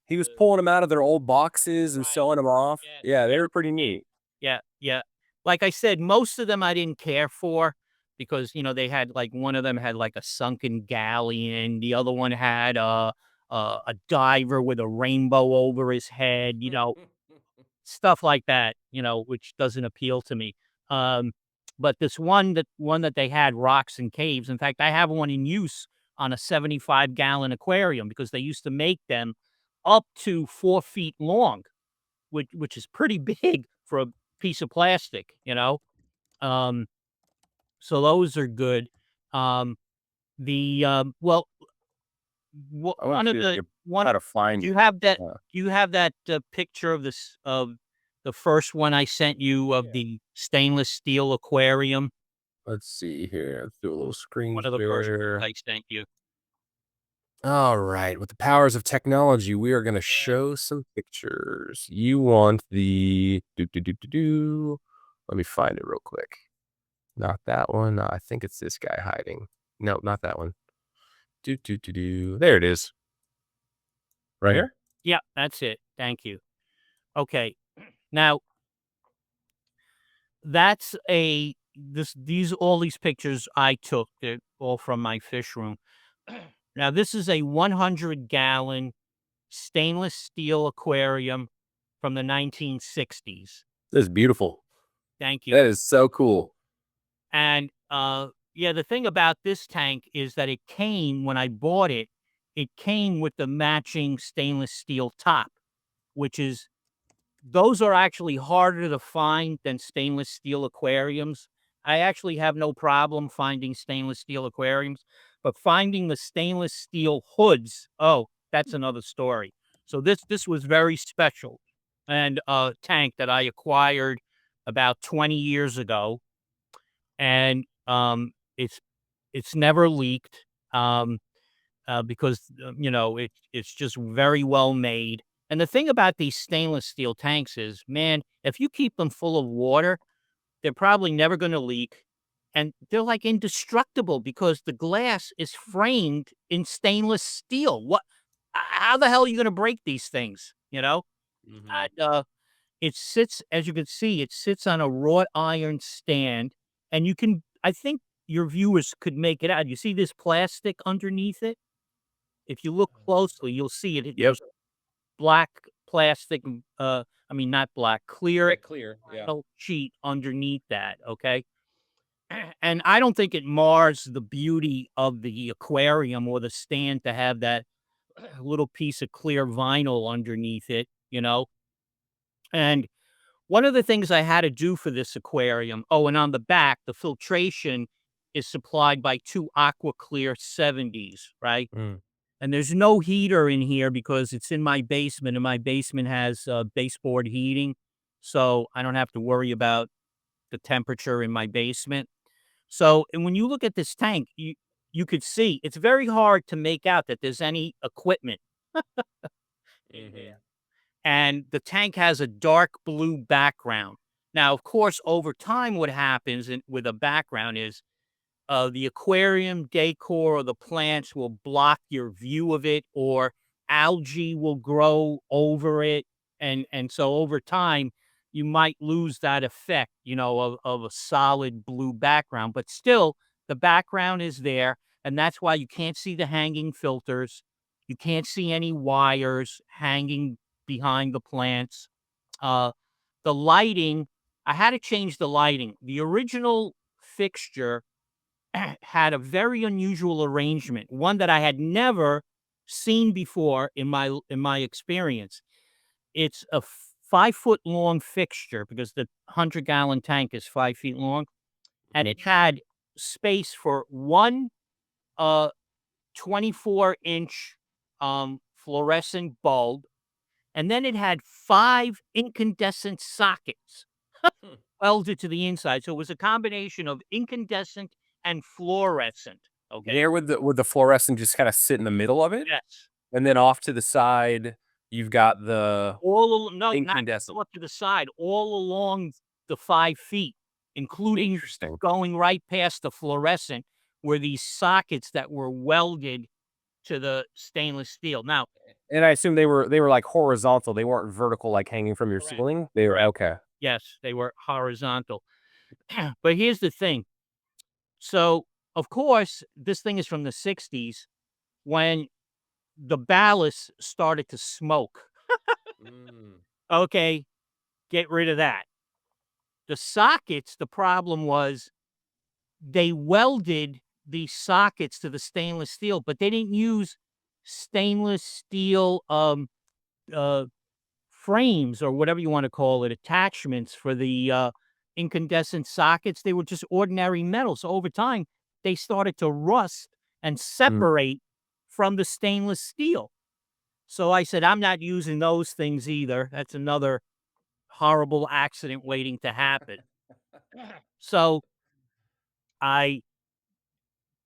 he was pulling them out of their old boxes and right, showing them off. yeah, Yeah, they yeah, were pretty neat. yeah, yeah. Like I said, most of them I didn't care for because they had like one of them had like a sunken galleon, the other one had a diver with a rainbow over his head, stuff like that, which doesn't appeal to me. Um, but this one that they had, Rocks and Caves. In fact, I have one in use on a 75-gallon aquarium because they used to make them up to 4 feet long, which is pretty big for a piece of plastic. Um, so those are good. Um, well, I want to see if one. how to find Do you it. have that? Uh, Do you have that picture of this of the first one I sent you of yeah. the stainless steel aquarium? Let's see here. Let's do a little screen One of the first ones share. I sent you. All right, with the powers of technology, we are going to Yeah. show some pictures. You want the Let me find it real quick. Not that one. I think it's this guy hiding. No, not that one. There it is. Right here. Yeah, that's it. Thank you. Okay. Now that's a this these all these pictures I took. They're all from my fish room. Now this is a 100-gallon stainless steel aquarium from the 1960s. This is beautiful. Thank you. That is so cool. And, yeah, the thing about this tank is that it came when I bought it, it came with the matching stainless steel top, which is those are actually harder to find than stainless steel aquariums. I actually have no problem finding stainless steel aquariums, but finding the stainless steel hoods, oh, that's another story. So this was very special and a tank that I acquired about 20 years ago, and it's never leaked, because it's just very well made. And the thing about these stainless steel tanks is, man, if you keep them full of water, they're probably never going to leak, and they're like indestructible because the glass is framed in stainless steel. How the hell are you going to break these things? Mhm. And, it sits, as you can see, it sits on a wrought iron stand, and I think your viewers could make it out. You see this plastic underneath it? If you look closely, you'll see it. Yep. There's black plastic, I mean, not black, clear Yeah, clear. Yeah. vinyl sheet underneath that, okay? And I don't think it mars the beauty of the aquarium or the stand to have that little piece of clear vinyl underneath it. And one of the things I had to do for this aquarium, oh, and on the back, the filtration is supplied by 2 Aqua Clear 70s, right? Mm. And there's no heater in here because it's in my basement, and my basement has baseboard heating, so I don't have to worry about the temperature in my basement. So, and when you look at this tank, you could see it's very hard to make out that there's any equipment in Mhm. there. And the tank has a dark blue background. Now, of course, over time, what happens with a background is the aquarium decor or the plants will block your view of it, or algae will grow over it, and so over time you might lose that effect, of a solid blue background. But still, the background is there, and that's why you can't see the hanging filters. You can't see any wires hanging behind the plants. Uh, the lighting, I had to change the lighting. The original fixture had a very unusual arrangement, one that I had never seen before in my experience. It's a 5 foot long fixture because the 100-gallon tank is 5 feet long, and Mhm. it had space for one 24-inch fluorescent bulb, and then it had five incandescent sockets Hmm. welded to the inside. So it was a combination of incandescent and fluorescent. Okay. There would the fluorescent just kinda sit in the middle of it? Yes. And then off to the side, you've got the No, not incandescent. up to the side, all along the 5 feet, including Interesting. going right past the fluorescent were these sockets that were welded to the stainless steel. Now, And I assume they were, like, horizontal, they weren't vertical, like, hanging from your correct, ceiling? They were correct. okay. Yes, they were horizontal. But here's the thing. So, of course, this thing is from the '60s when the ballast started to smoke. Mm. Okay, get rid of that. The sockets, the problem was they welded these sockets to the stainless steel, but they didn't use stainless steel uh, frames or whatever you want to call it, attachments for the incandescent sockets. They were just ordinary metal. So over time, they started to rust and Mm. separate from the stainless steel. So I said, I'm not using those things either. That's another horrible accident waiting to happen. So I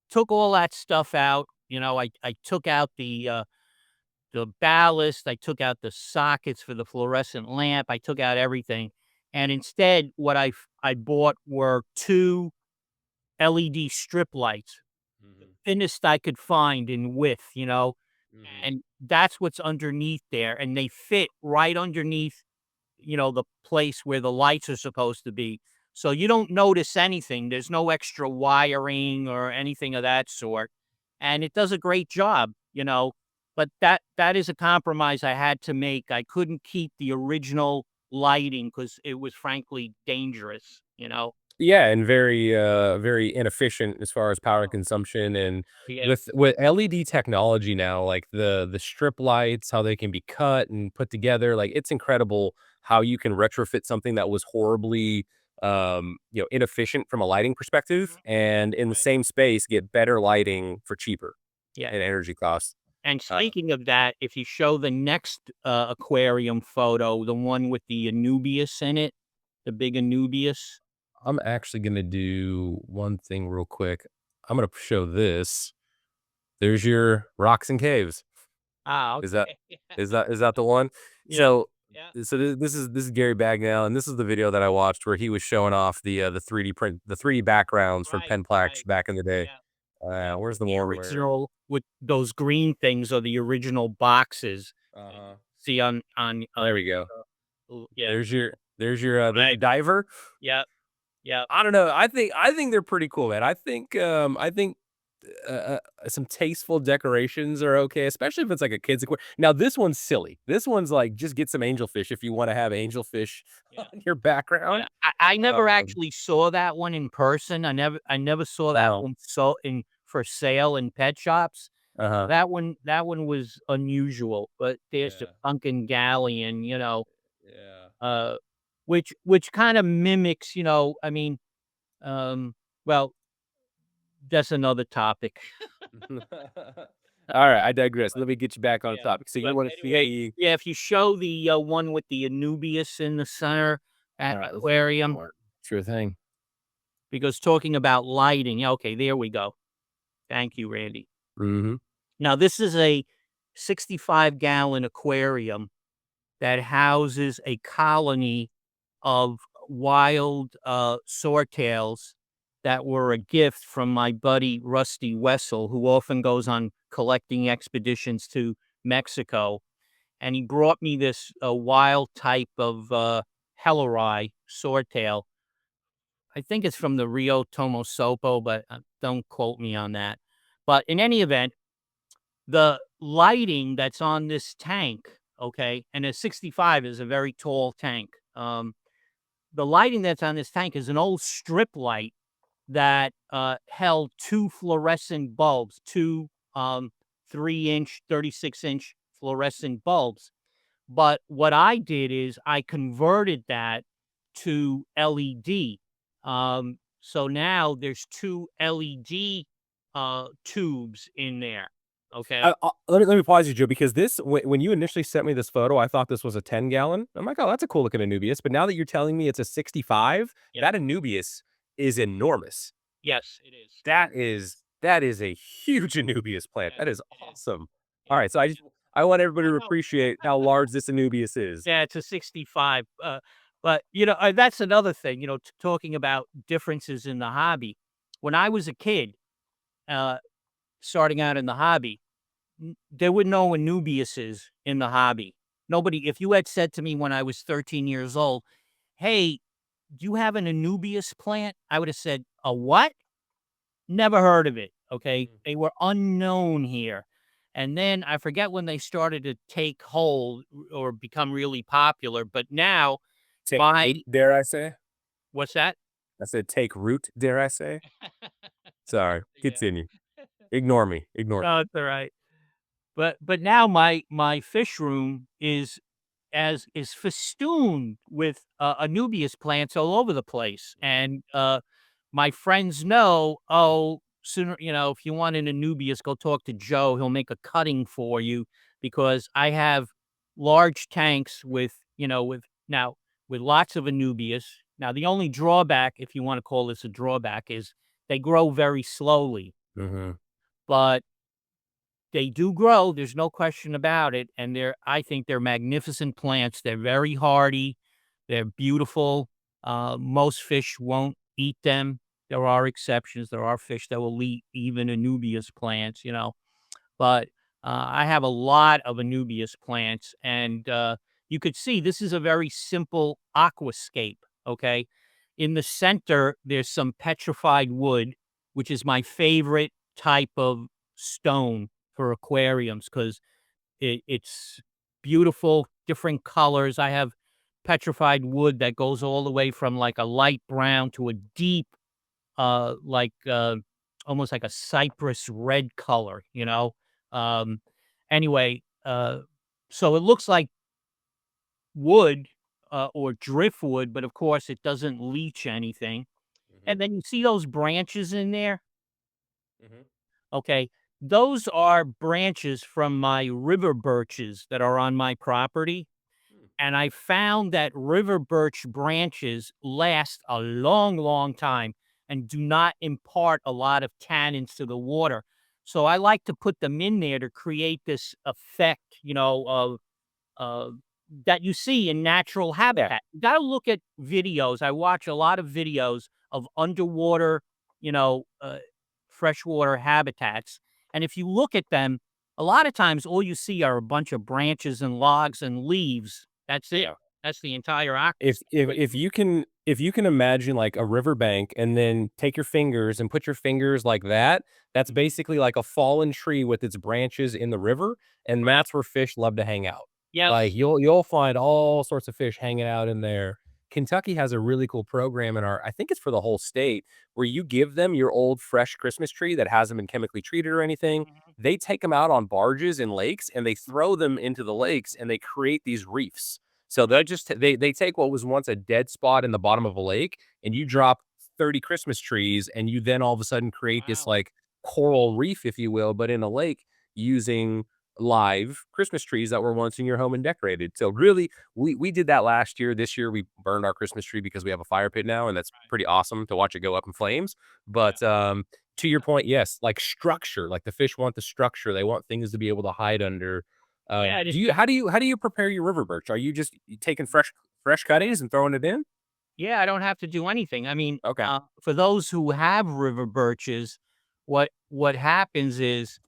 took all that stuff out. I took out the ballast, I took out the sockets for the fluorescent lamp, I took out everything. And instead, what I bought were two LED strip lights, Mhm. thinnest I could find in width, Mhm. and that's what's underneath there. And they fit right underneath, the place where the lights are supposed to be. So you don't notice anything. There's no extra wiring or anything of that sort. And it does a great job. But that is a compromise I had to make. I couldn't keep the original lighting because it was frankly dangerous. Yeah, and very inefficient as far as power consumption, and Yeah. with LED technology now, like the strip lights, how they can be cut and put together, like, it's incredible how you can retrofit something that was horribly, inefficient from a lighting perspective, Mhm. and in the Right. same space, get better lighting for cheaper Yeah. in energy costs. And Uh, speaking of that, if you show the next aquarium photo, the one with the Anubius in it, the big Anubius. I'm actually gonna do one thing real quick. I'm gonna show this. There's your rocks and caves. Ah, Is that okay. is that the one? Yeah, So yeah. this is Gary Bagnell, and this is the video that I watched where he was showing off the 3D print, the 3D backgrounds from Right, Penplex right. back in the day. Yeah, yeah. Where's the The one where original with those green things are the original boxes that you uh-huh. see on There we go. yeah, There's your right. diver. Yeah, yeah, I don't know. I think they're pretty cool, man. I think some tasteful decorations are okay, especially if it's like a kid's aquarium. Now this one's silly. This one's like just get some angelfish if you want to have angelfish yeah. on your background. Yeah, I never Um, actually saw that one in person. I never saw that oh, one in for sale in pet shops. uh-huh. That one was unusual, but there's the Yeah, sunken galleon, yeah. uh, which kinda mimics, I mean, um, well, that's another topic. All right, I digress. But Let me get you back on yeah, topic. So you but want to anyway, see? yeah, if you show the, one with the Anubius in the center All at right, let's see if this will aquarium, work. Sure thing. because talking about lighting, okay, there we go. Thank you, Randy. Mhm. Now, this is a 65-gallon aquarium that houses a colony of wild swordtails that were a gift from my buddy Rusty Wessel, who often goes on collecting expeditions to Mexico. And he brought me this wild type of Hellerai swordtail. I think it's from the Rio Tomosopo, but don't quote me on that. But in any event, the lighting that's on this tank, okay, and a 65 is a very tall tank. The lighting that's on this tank is an old strip light that held two fluorescent bulbs, two 3-inch, 36-inch fluorescent bulbs. But what I did is I converted that to LED. So now there's two LED tubes in there. Okay. Let me pause you, Joe, because this when you initially sent me this photo, I thought this was a 10-gallon. I'm like, "Oh, that's a cool looking Anubias," but now that you're telling me it's a 65, Yeah. that Anubias is enormous. Yes, it is. That is a huge Anubias plant. Yes, That is it is. awesome. Yeah. Alright, so I want everybody Oh to no. appreciate how large this Anubias is. Yeah, it's a 65. But that's another thing. Talking about differences in the hobby. When I was a kid, uh, starting out in the hobby, there were no Anubiases in the hobby. Nobody. If you had said to me when I was 13 years old, "Hey, do you have an Anubias plant?" I would have said, "A what?" Never heard of it. Okay, Mhm. they were unknown here. And then I forget when they started to take hold or become really popular. But now Take my root, dare I say? what's that? I said take root, dare I say? Sorry, Yeah. continue. Ignore me, ignore me. No, it's all right. But now my fish room is festooned with Anubias plants all over the place. And my friends know, oh, sooner, if you want an Anubias, go talk to Joe. He'll make a cutting for you because I have large tanks with lots of Anubias. Now, the only drawback, if you want to call this a drawback, is they grow very slowly, Mhm. but they do grow. There's no question about it. And I think they're magnificent plants. They're very hardy. They're beautiful. Most fish won't eat them. There are exceptions. There are fish that will eat even Anubias plants. But I have a lot of Anubias plants, and you could see this is a very simple aquascape. Okay. In the center, there's some petrified wood, which is my favorite type of stone for aquariums because it's beautiful, different colors. I have petrified wood that goes all the way from like a light brown to a deep, like almost like a cypress red color. Um, anyway, so it looks like wood or driftwood, but of course it doesn't leach anything. Mhm, And then you see those branches in there. mhm. Okay. Those are branches from my river birches that are on my property. Mm. And I found that river birch branches last a long, long time and do not impart a lot of tannins to the water. So I like to put them in there to create this effect, of uh, that you see in natural Yeah. habitat. You gotta look at videos. I watch a lot of videos of underwater, you know, uh, freshwater habitats. And if you look at them, a lot of times all you see are a bunch of branches and logs and leaves. That's it. Yeah. That's the entire If aquascape. if But if you can if you can imagine, like, a riverbank and then take your fingers and put your fingers like that, that's Mhm. basically like a fallen tree with its branches in the river, and Right. that's where fish love to hang out. Like, Yes. you'll find all sorts of fish hanging out in there. Kentucky has a really cool program in our I think it's for the whole state, where you give them your old fresh Christmas tree that hasn't been chemically treated or anything. Mhm. They take them out on barges in lakes, and they throw them into the lakes, and they create these reefs. So they take what was once a dead spot in the bottom of a lake, and you drop 30 Christmas trees, and you then all of a sudden create this Wow. like coral reef, if you will, but in a lake using live Christmas trees that were once in your home and decorated. So really, we did that last year. This year we burned our Christmas tree because we have a fire pit now, and that's pretty awesome to watch it go up in flames. Yeah. But to your point, yes, like structure, like the fish want the structure. They want things to be able to hide under. Yeah, Do you how do you prepare your river birch? Are you just taking fresh cuttings and throwing it in? yeah, I don't have to do anything. I mean, Okay. for those who have river birches, what happens is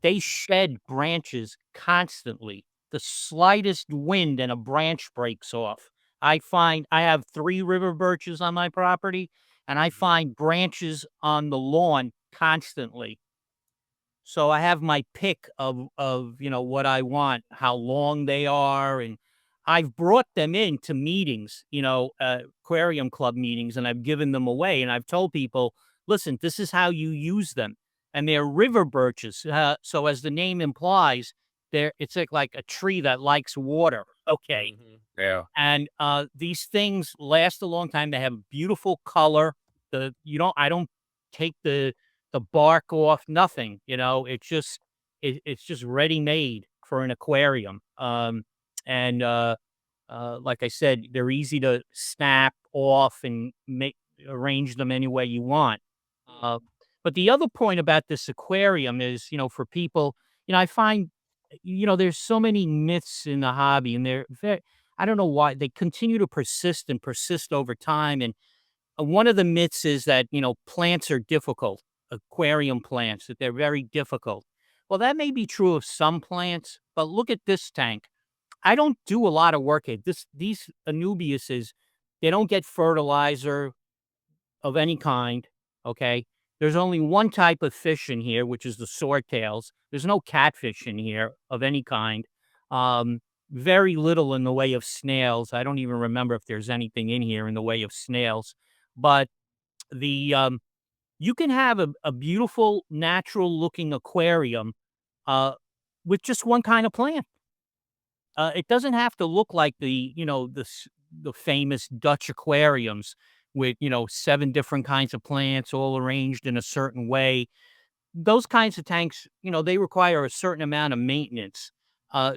they shed branches constantly. The slightest wind and a branch breaks off. I find I have 3 river birches on my property, and I find branches on the lawn constantly. So I have my pick of, what I want, how long they are, and I've brought them into meetings, aquarium club meetings, and I've given them away, and I've told people, "Listen, this is how you use them." And they're river birches, so as the name implies, it's like a tree that likes water, okay? Yeah. And, these things last a long time. They have beautiful color. I don't take the bark off, nothing, it's just ready made for an aquarium. And, like I said, they're easy to snap off and arrange them any way you want. Uh, but the other point about this aquarium is, for people, I find, there's so many myths in the hobby, and I don't know why they continue to persist and persist over time. And one of the myths is that, plants are difficult, aquarium plants, that they're very difficult. Well, that may be true of some plants, but look at this tank. I don't do a lot of work at these Anubiuses. They don't get fertilizer of any kind, okay? There's only one type of fish in here, which is the swordtails. There's no catfish in here of any kind. Um, Very little in the way of snails. I don't even remember if there's anything in here in the way of snails. But the you can have a beautiful, natural looking aquarium uh, with just one kind of plant. It doesn't have to look like the famous Dutch aquariums with 7 different kinds of plants all arranged in a certain way. Those kinds of tanks, they require a certain amount of maintenance.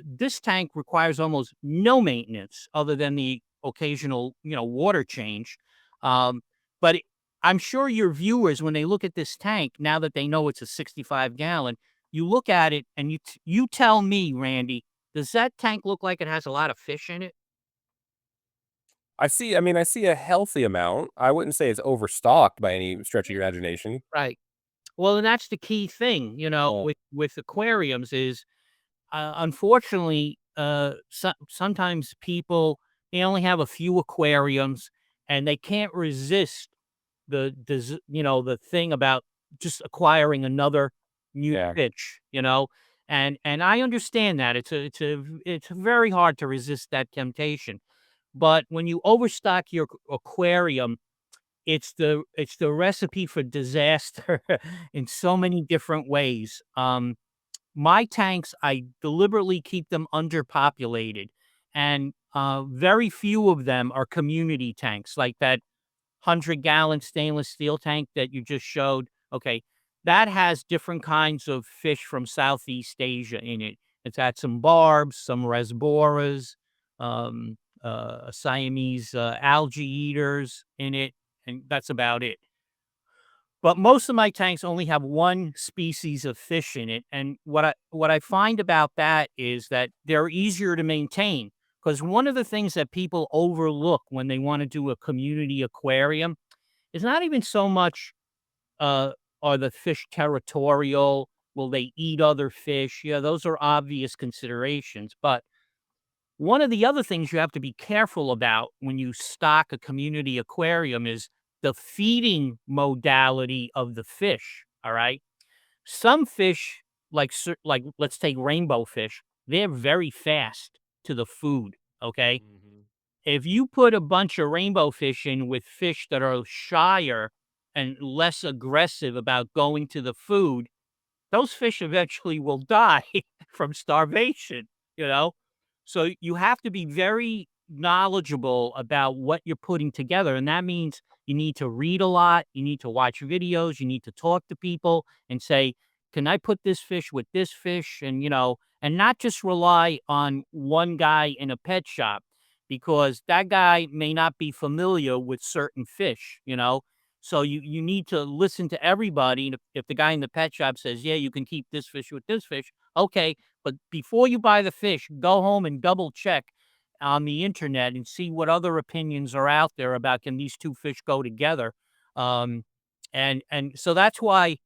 This tank requires almost no maintenance other than the occasional, water change. Um, but I'm sure your viewers, when they look at this tank, now that they know it's a 65-gallon, you look at it and you tell me, Randy, does that tank look like it has a lot of fish in it? I see a healthy amount. I wouldn't say it's overstocked by any stretch of your imagination. Right. Well, and that's the key thing, Oh, with aquariums is, unfortunately, sometimes people, they only have a few aquariums and they can't resist the thing about just acquiring another new yeah. fish, and I understand that it's very hard to resist that temptation. But when you overstock your aquarium, it's the recipe for disaster in so many different ways. My tanks, I deliberately keep them underpopulated, and very few of them are community tanks like that 100-gallon stainless steel tank that you just showed. Okay, that has different kinds of fish from Southeast Asia in it. It's got some barbs, some rasboras, Siamese algae eaters in it, and that's about it. But most of my tanks only have one species of fish in it, and what I find about that is that they're easier to maintain. Because one of the things that people overlook when they want to do a community aquarium is not even so much, uh, are the fish territorial? Will they eat other fish? Yeah, those are obvious considerations. But one of the other things you have to be careful about when you stock a community aquarium is the feeding modality of the fish. All right. Some fish, like let's take rainbow fish, they're very fast to the food. Okay. If you put a bunch of rainbow fish in with fish that are shyer and less aggressive about going to the food, those fish eventually will die from starvation, you know? So you have to be very knowledgeable about what you're putting together. And that means you need to read a lot, you need to watch videos, you need to talk to people and say, can I put this fish with this fish? And, and not just rely on one guy in a pet shop because that guy may not be familiar with certain fish, you know? So you need to listen to everybody. And if the guy in the pet shop says, "Yeah, you can keep this fish with this fish," okay, but before you buy the fish, go home and double check on the internet and see what other opinions are out there about can these two fish go together. Um, and so that's why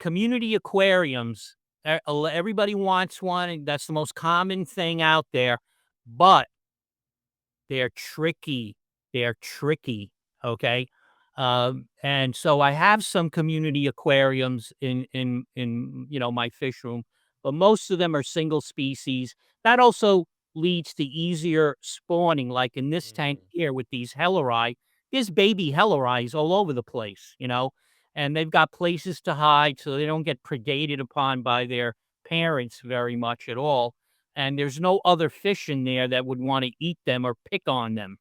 community aquariums, everybody wants one. And that's the most common thing out there, but they're tricky. They're tricky, okay? And so I have some community aquariums in my fish room, but most of them are single species. That also leads to easier spawning, like in this tank Mhm. here with these Hellerai. There's baby Hellerais all over the place, and they've got places to hide so they don't get predated upon by their parents very much at all, and there's no other fish in there that would wanna eat them or pick on them.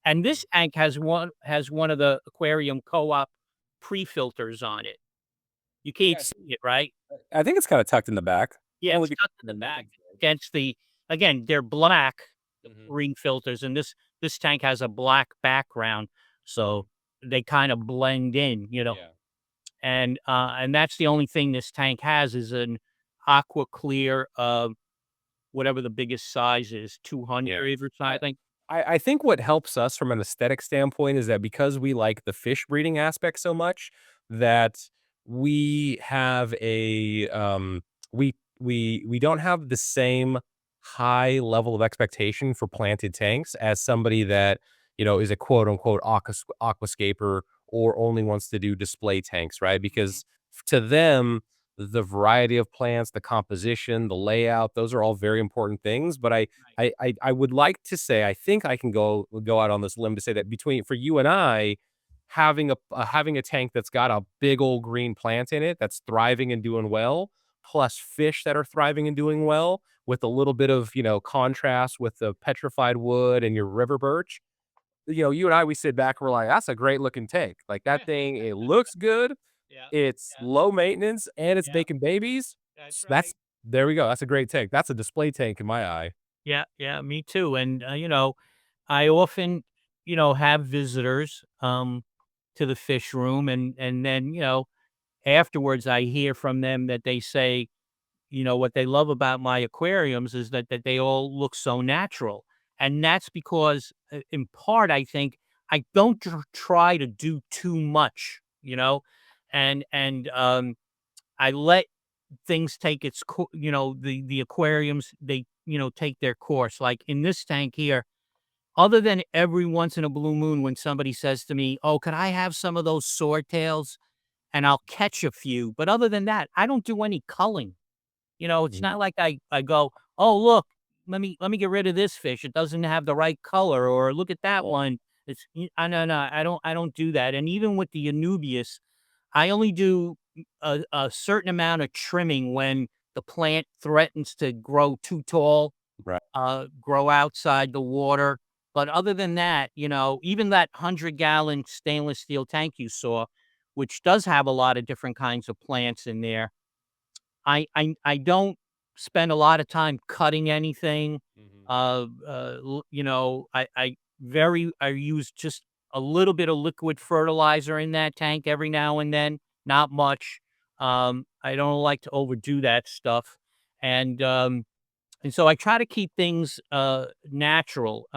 And Mhm. this tank has one of the Aquarium Co-op pre-filters on it. You can't Yes. see it, right? I think it's kinda tucked in the back, Yeah, only it's because tucked in the the back name tag. against the again, they're black, the Mhm. pre-filters, and this tank has a black background, Mhm. so they kinda blend in. Yeah. And that's the only thing this tank has is an aqua clear, whatever the biggest size is, Yeah. 200 or I something. I think what helps us from an aesthetic standpoint is that because we like the fish breeding aspect so much, that we have we don't have the same high level of expectation for planted tanks as somebody that, is a quote unquote aquascaper or only wants to do display tanks, right? Mhm. Because to them, the variety of plants, the composition, the layout, those are all very important things. But Right. I would like to say, I think I can go out on this limb to say that between for you and I, having a tank that's got a big old green plant in it that's thriving and doing well, plus fish that are thriving and doing well, with a little bit of, contrast with the petrified wood and your river birch. You and I, we sit back, we're like, that's a great looking tank. Like that thing, it looks good, Yeah, it's yeah, low maintenance, and it's yeah, making babies. that's That's right. there we go. That's a great tank. That's a display tank in my eye. Yeah, yeah, me too, and, I often, have visitors, to the fish room, and then, afterwards, I hear from them that they say, what they love about my aquariums is that they all look so natural, and that's because, in part, I think, I don't try to do too much, and I let things take its the aquariums, they, take their course. Like in this tank here, other than every once in a blue moon when somebody says to me, "Oh, could I have some of those swordtails?" And I'll catch a few, but other than that, I don't do any culling. It's Mhm. not like I go, "Oh, look, let me get rid of this fish. It doesn't have the right color," or "Look at that one." No, I don't do that. And even with the Anubias, I only do a certain amount of trimming when the plant threatens to grow too tall, Right. grow outside the water. But other than that, even that 100-gallon stainless steel tank you saw, which does have a lot of different kinds of plants in there, I don't spend a lot of time cutting anything. Mhm. I use just a little bit of liquid fertilizer in that tank every now and then, not much. I don't like to overdo that stuff, and so I try to keep things natural.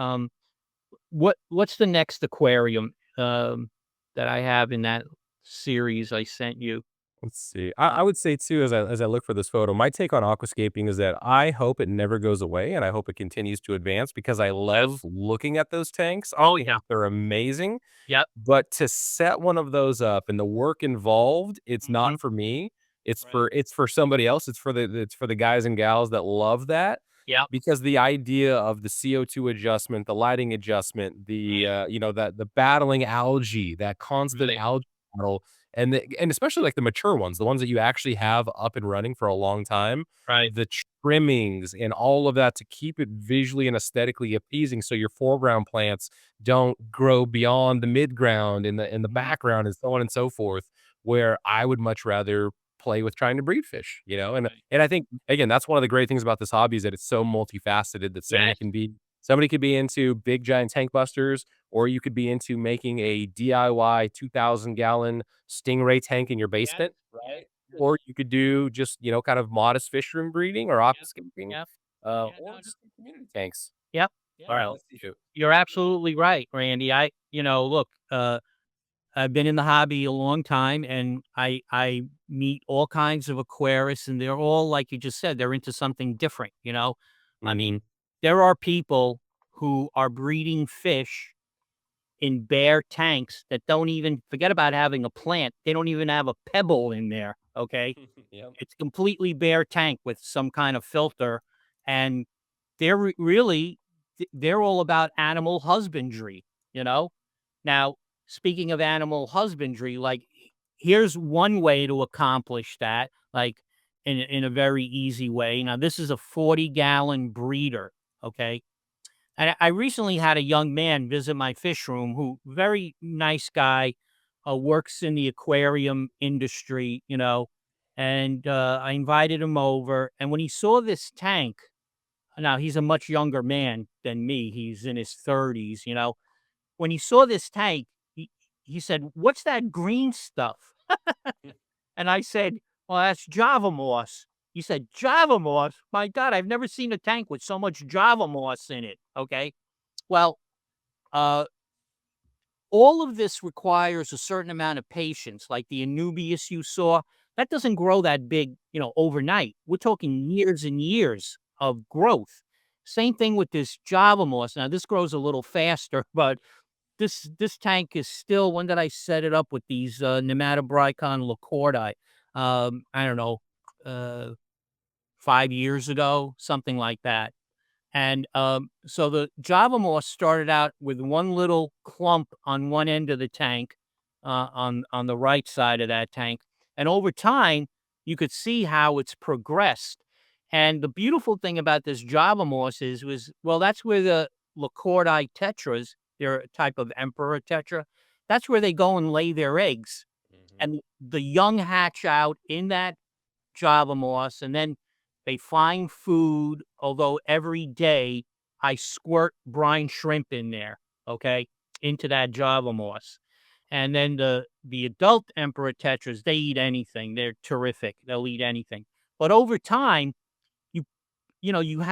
What's the next aquarium that I have in that series I sent you? Let's see. I would say too, as I look for this photo, my take on aquascaping is that I hope it never goes away, and I hope it continues to advance because I love looking at those tanks. I Oh yeah. think they're amazing. Yep. But to set one of those up and the work involved, it's not Mhm. for me. It's Right. for somebody else. It's for the guys and gals that love that, Yep. because the idea of the CO2 adjustment, the lighting adjustment, Right. that the battling algae, that constant Right. algae battle, and especially like the mature ones, the ones that you actually have up and running for a long time, Right. the trimmings and all of that to keep it visually and aesthetically appeasing so your foreground plants don't grow beyond the midground and the Mhm. background and so on and so forth, where I would much rather play with trying to breed fish, and Right. and I think again that's one of the great things about this hobby is that it's so multifaceted that Yes. somebody could be into big giant tank busters, or you could be into making a DIY 2,000-gallon stingray tank in your Yes. basement, Yes. right? Yes. Or you could do just kind of modest fish room breeding or Yep. aquascaping, Yep. Yeah. or No. No. just community tanks. Yep. All right, Well, let's see who. you're absolutely right, Randy. Look, I've been in the hobby a long time, and I meet all kinds of aquarists, and they're all like you just said, they're into something different. I Mhm. mean, there are people who are breeding fish in bare tanks that don't even forget about having a plant. They don't even have a pebble in there. Okay, Yep. it's completely bare tank with some kind of filter, and really they're all about animal husbandry. You know, now, speaking of animal husbandry, like here's one way to accomplish that, like in a very easy way. Now, this is a 40-gallon breeder, okay? And I recently had a young man visit my fish room who very nice guy, works in the aquarium industry, and I invited him over. And when he saw this tank, now he's a much younger man than me. He's in his 30s, when he saw this tank, he said, "What's that green stuff?" And I said, "Well, that's Java moss." He said, "Java moss? My God, I've never seen a tank with so much Java moss in it." Okay. Well, uh, all of this requires a certain amount of patience. Like the Anubius you saw, that doesn't grow that big, overnight. We're talking years and years of growth. Same thing with this Java moss. Now, this grows a little faster, but this tank is still when did I set it up with these, Nematobricon lacordi? I don't know, uh, 5 years ago, something like that. And, so the Java moss started out with one little clump on one end of the tank, on the right side of that tank, and over time, you could see how it's progressed. And the beautiful thing about this Java moss well, that's where the Lacordi tetras, they're a type of emperor tetra, that's where they go and lay their eggs, Mhm. and the young hatch out in that Java moss, and then they find food, although every day I squirt brine shrimp in there, okay, into that Java moss. And then the adult emperor tetras, they eat anything. They're terrific. They'll eat anything. But over time, you you know, you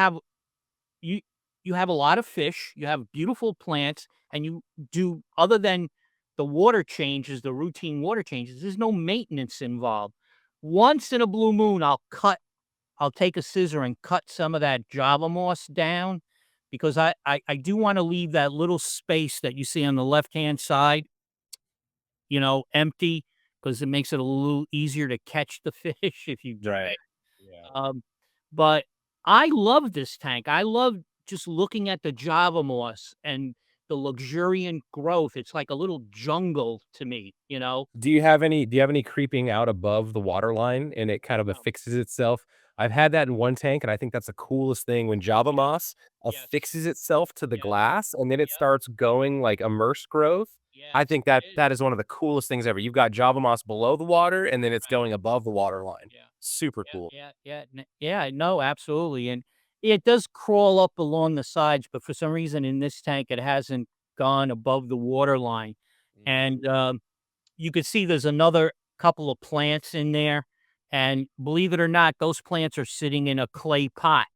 you have a lot of fish, you have beautiful plants, and you do other than the water changes, the routine water changes, there's no maintenance involved. Once in a blue moon, I'll take a scissor and cut some of that Java moss down because I do want to leave that little space that you see on the left-hand side, empty because it makes it a little easier to catch the fish if you do Right. that. Yeah. But I love this tank. I love just looking at the Java moss and the luxuriant growth. It's like a little jungle to me. Do you have any creeping out above the water line and it kind of No. affixes itself? I've had that in one tank, and I think that's the coolest thing when Java Yes. moss Yes. affixes itself to the Yes. glass and then it Yep. starts going like immersed growth. I Yes. think that It is. that is one of the coolest things ever. You've got Java moss below the water and then it's Right. going above the water line. Yeah. Super Yeah. cool. Yeah. Yeah. Yeah. No, absolutely. And it does crawl up along the sides, but for some reason in this tank, it hasn't gone above the water line. Mhm. And you could see there's another couple of plants in there. And believe it or not, those plants are sitting in a clay pot,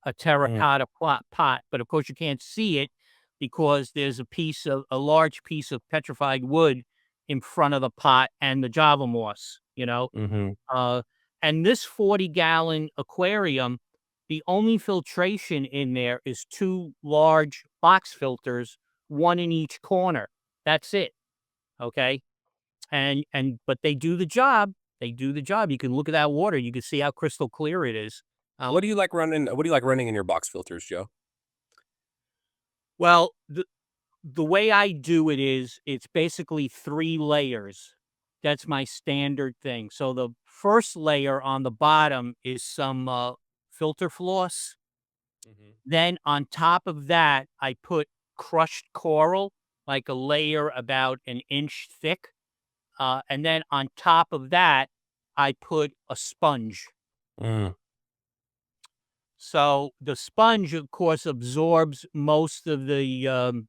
a Mm, terracotta pot. But of course, you can't see it because there's a large piece of petrified wood in front of the pot and the Java moss. mhm. Uh, and this 40-gallon aquarium, the only filtration in there is two large box filters, one in each corner. That's it. Okay. But they do the job. They do the job. You can look at that water. You can see how crystal clear it is. What do you like running in your box filters, Joe? Well, the way I do it is it's basically 3 layers. That's my standard thing. So the first layer on the bottom is some, filter floss. Mhm. Then on top of that, I put crushed coral, like a layer about an inch thick. And then on top of that, I put a sponge. Mm. So the sponge, of course, absorbs most of the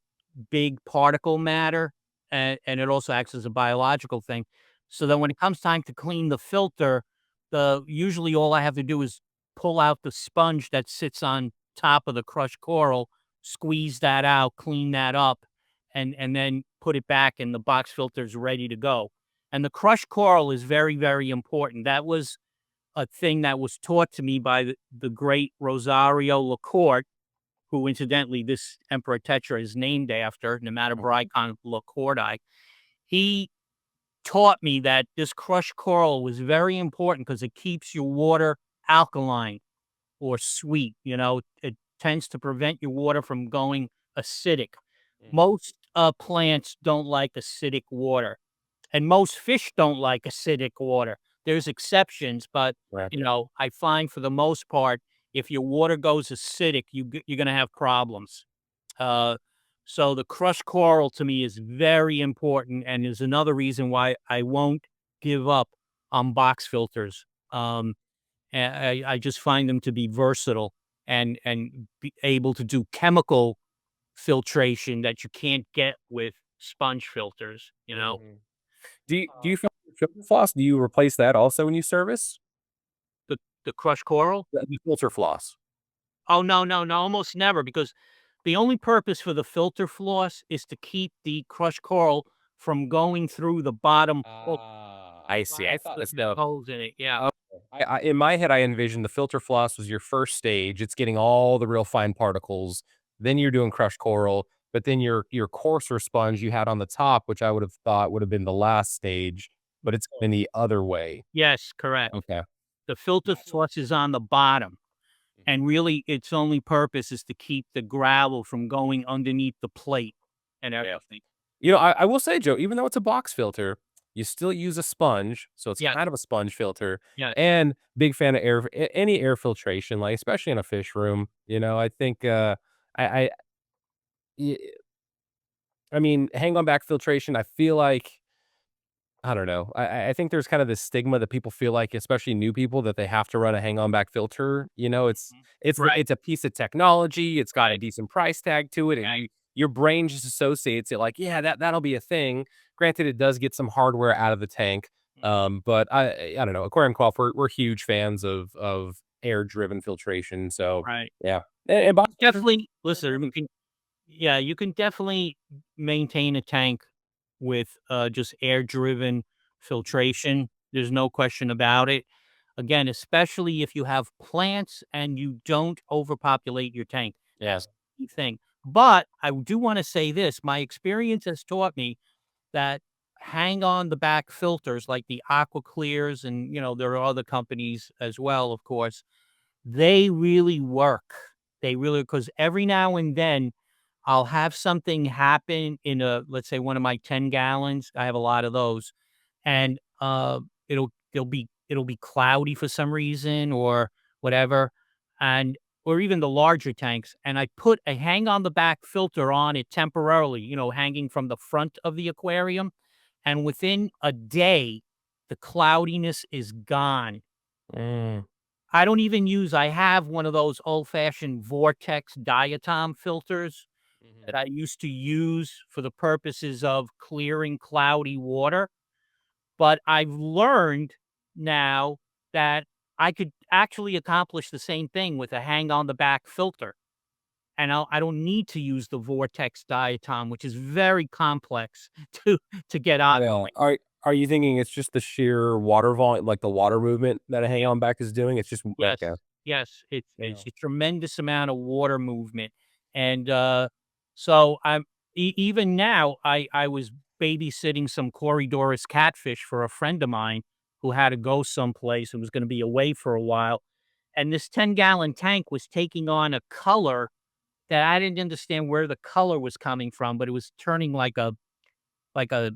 big particle matter, and it also acts as a biological thing. So then, when it comes time to clean the filter, the usually all I have to do is pull out the sponge that sits on top of the crushed coral, squeeze that out, clean that up, and then put it back, and the box filter is ready to go. And the crushed coral is very, very important. That was a thing that was taught to me by the great Rosario Lacorte, who incidentally this Emperor Tetra is named after, Nematobricon lacorti. He taught me that this crushed coral was very important because it keeps your water alkaline or sweet. You know, it tends to prevent your water from going acidic. Mhm. Most plants don't like acidic water, and most fish don't like acidic water. There's exceptions, but Right. I find for the most part, if your water goes acidic, you're going to have problems. Uh, so the crushed coral to me is very important, and is another reason why I won't give up on box filters. I just find them to be versatile and be able to do chemical filtration that you can't get with sponge filters. Mhm. Do you find your filter floss, do you replace that also when you service? The crushed coral? The filter floss. Oh, no, no, no, almost never, because the only purpose for the filter floss is to keep the crushed coral from going through the bottom hook. I see. I thought that's the Holes in it, yeah. okay. I in my head, I envisioned the filter floss was your first stage. It's getting all the real fine particles. Then you're doing crushed coral, but then your coarser sponge you had on the top, which I would have thought would have been the last stage, but it's going the other way. Yes, correct. Okay. The filter floss is on the bottom, Mhm. and really its only purpose is to keep the gravel from going underneath the plate and Yeah. everything. I will say, Joe, even though it's a box filter, you still use a sponge, so it's Yes, kind of a sponge filter, yes. and big fan of any air filtration, like, especially in a fish room, I think, I y I mean, hang on back filtration, I feel like I don't know. I think there's kind of this stigma that people feel like, especially new people, that they have to run a hang on back filter. Mhm. Right, It's a piece of technology. It's got a right, decent price tag to it, and right, your brain just associates it like, yeah, that'll be a thing. Granted, it does get some hardware out of the tank, mhm, but I don't know. Aquarium Co-op, we're huge fans of air driven filtration. So right. yeah, and box filters, Definitely they're listen, driven. yeah, you can definitely maintain a tank with, just air-driven filtration. There's no question about it. Again, especially if you have plants and you don't overpopulate your tank. Yes. That's the key thing. But I do wanna say this, my experience has taught me that hang on the back filters like the Aqua Clears, and, there are other companies as well, of course, they really work. They really, because every now and then I'll have something happen in let's say one of my 10 gallons. I have a lot of those, and it'll be cloudy for some reason or whatever, and or even the larger tanks. And I put a hang on the back filter on it temporarily, hanging from the front of the aquarium, and within a day, the cloudiness is gone. Mm, I don't even use I have one of those old-fashioned vortex diatom filters mhm. that I used to use for the purposes of clearing cloudy water, but I've learned now that I could actually accomplish the same thing with a hang on the back filter, and I don't need to use the vortex diatom, which is very complex to get I on. know. Are you thinking it's just the sheer water volume, like the water movement that a hang on back is doing? It's just Yes, okay. yes, it's Yeah. a tremendous amount of water movement, and, so even now, I was babysitting some Corydoras catfish for a friend of mine who had to go someplace and was gonna be away for a while, and this 10-gallon tank was taking on a color that I didn't understand where the color was coming from, but it was turning like a a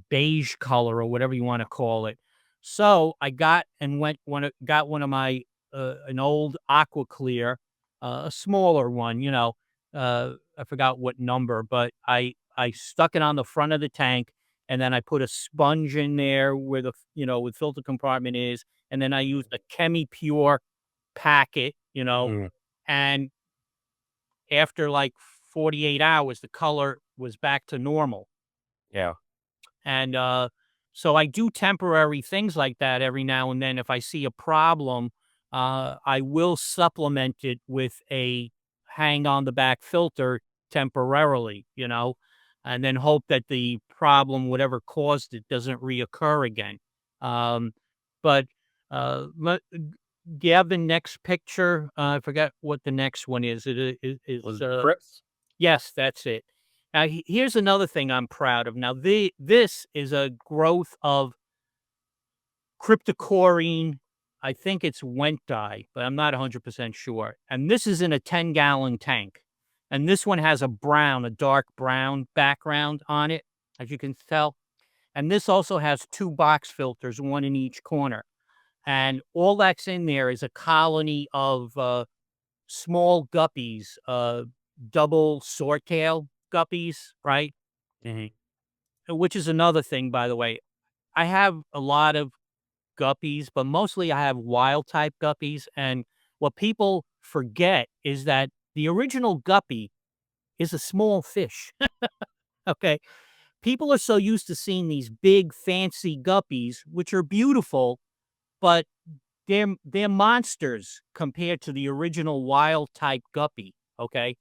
beige color or whatever you wanna call it. So, I got and went one got one of my, an old Aqua Clear, a smaller one, I forgot what number, but I stuck it on the front of the tank, and then I put a sponge in there where the with filter compartment is, and then I used a Chemi Pure packet, Mm, and after like 48 hours, the color was back to normal. yeah. And so I do temporary things like that every now and then. If I see a problem, I will supplement it with a hang on the back filter temporarily, and then hope that the problem, whatever caused it, doesn't reoccur again. Um, but do you have the next picture? I forgot what the next one is. Was it Crips? Yes, that's it. Now, here's another thing I'm proud of. Now, this is a growth of cryptocorine. I think it's went dye, but I'm not 100% sure. And this is in a 10-gallon tank. And this one has a dark brown background on it, as you can tell. And this also has two box filters, one in each corner. And all that's in there is a colony of small guppies, double swordtail guppies, right? Mhm. Which is another thing, by the way. I have a lot of guppies, but mostly I have wild type guppies. And what people forget is that the original guppy is a small fish. Okay. People are so used to seeing these big, fancy guppies, which are beautiful, but they're monsters compared to the original wild type guppy. Okay.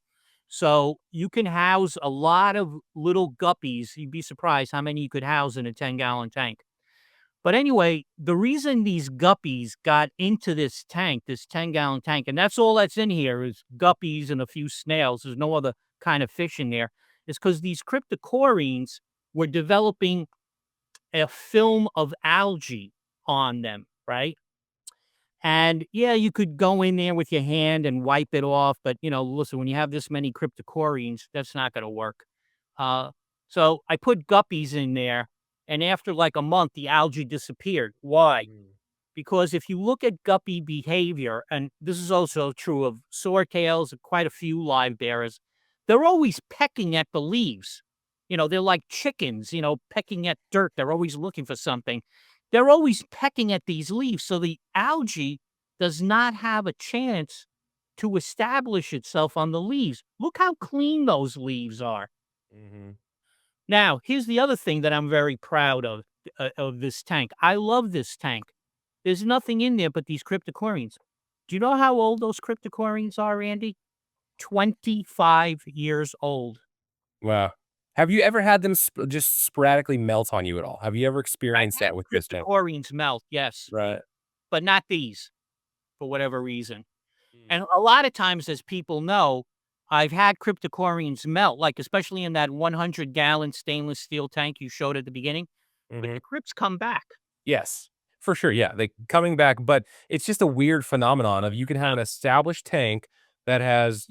So you can house a lot of little guppies. You'd be surprised how many you could house in a 10-gallon tank. But anyway, the reason these guppies got into this tank, this 10-gallon tank, and that's all that's in here is guppies and a few snails. There's no other kind of fish in there, is because these cryptocorines were developing a film of algae on them, right? And yeah, you could go in there with your hand and wipe it off, but listen, when you have this many cryptocorines, that's not going to work. Uh, so I put guppies in there, and after like a month, the algae disappeared. Why? Mm. Because if you look at guppy behavior, and this is also true of swordtails and quite a few live bearers, they're always pecking at the leaves. They're like chickens, pecking at dirt. They're always looking for something. They're always pecking at these leaves. So the algae does not have a chance to establish itself on the leaves. Look how clean those leaves are. Mhm. Now, here's the other thing that I'm very proud of this tank. I love this tank. There's nothing in there but these cryptocorines. Do you know how old those cryptocorines are, Andy? 25 years old. Wow. Have you ever had them just sporadically melt on you at all? Have you ever I've experienced had that with this tank? cryptocorines melt, yes, Right. but not these for whatever reason. Mm. And a lot of times, as people know, I've had cryptocorines melt, like especially in that 100-gallon stainless steel tank you showed at the beginning, but the Mhm. crypts come back. Yes, for sure, yeah, they coming back, but it's just a weird phenomenon of you can have an established tank that has,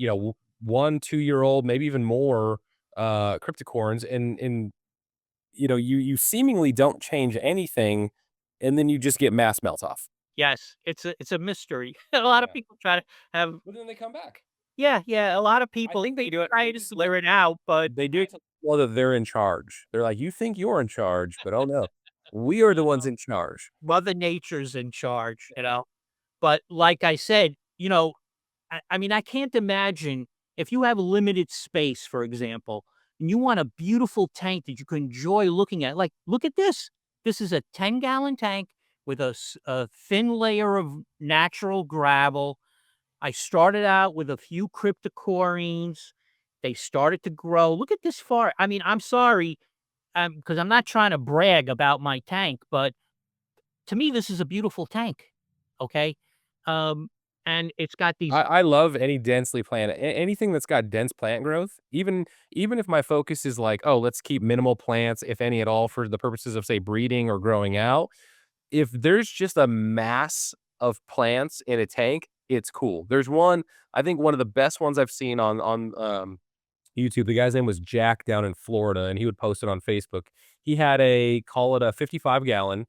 1, 2-year-old, maybe even more, cryptocorns, and, you seemingly don't change anything, and then you just get mass melt off. Yes, it's a mystery. A lot of Yeah. people try to have But then they come back. yeah, yeah, a lot of I people think they do it try they to just do it slur it out, but they do it to well that they're in charge. They're like, "You think you're in charge, but oh no, we are the ones in charge." Mother Nature's in charge. But like I said, I mean, I can't imagine if you have limited space, for example, and you want a beautiful tank that you can enjoy looking at. Like, look at this. This is a 10-gallon tank with a thin layer of natural gravel. I started out with a few cryptocorines. They started to grow. Look at this far. I mean, I'm sorry, because I'm not trying to brag about my tank, but to me, this is a beautiful tank. Okay. Um, and it's got these. I love any densely plant anything that's got dense plant growth, even if my focus is like, "Oh, let's keep minimal plants, if any at all, for the purposes of, say, breeding or growing out." If there's just a mass of plants in a tank, it's cool. There's one I think one of the best ones I've seen on YouTube. The guy's name was Jack down in Florida, and he would post it on Facebook. He had call it a 55-gallon,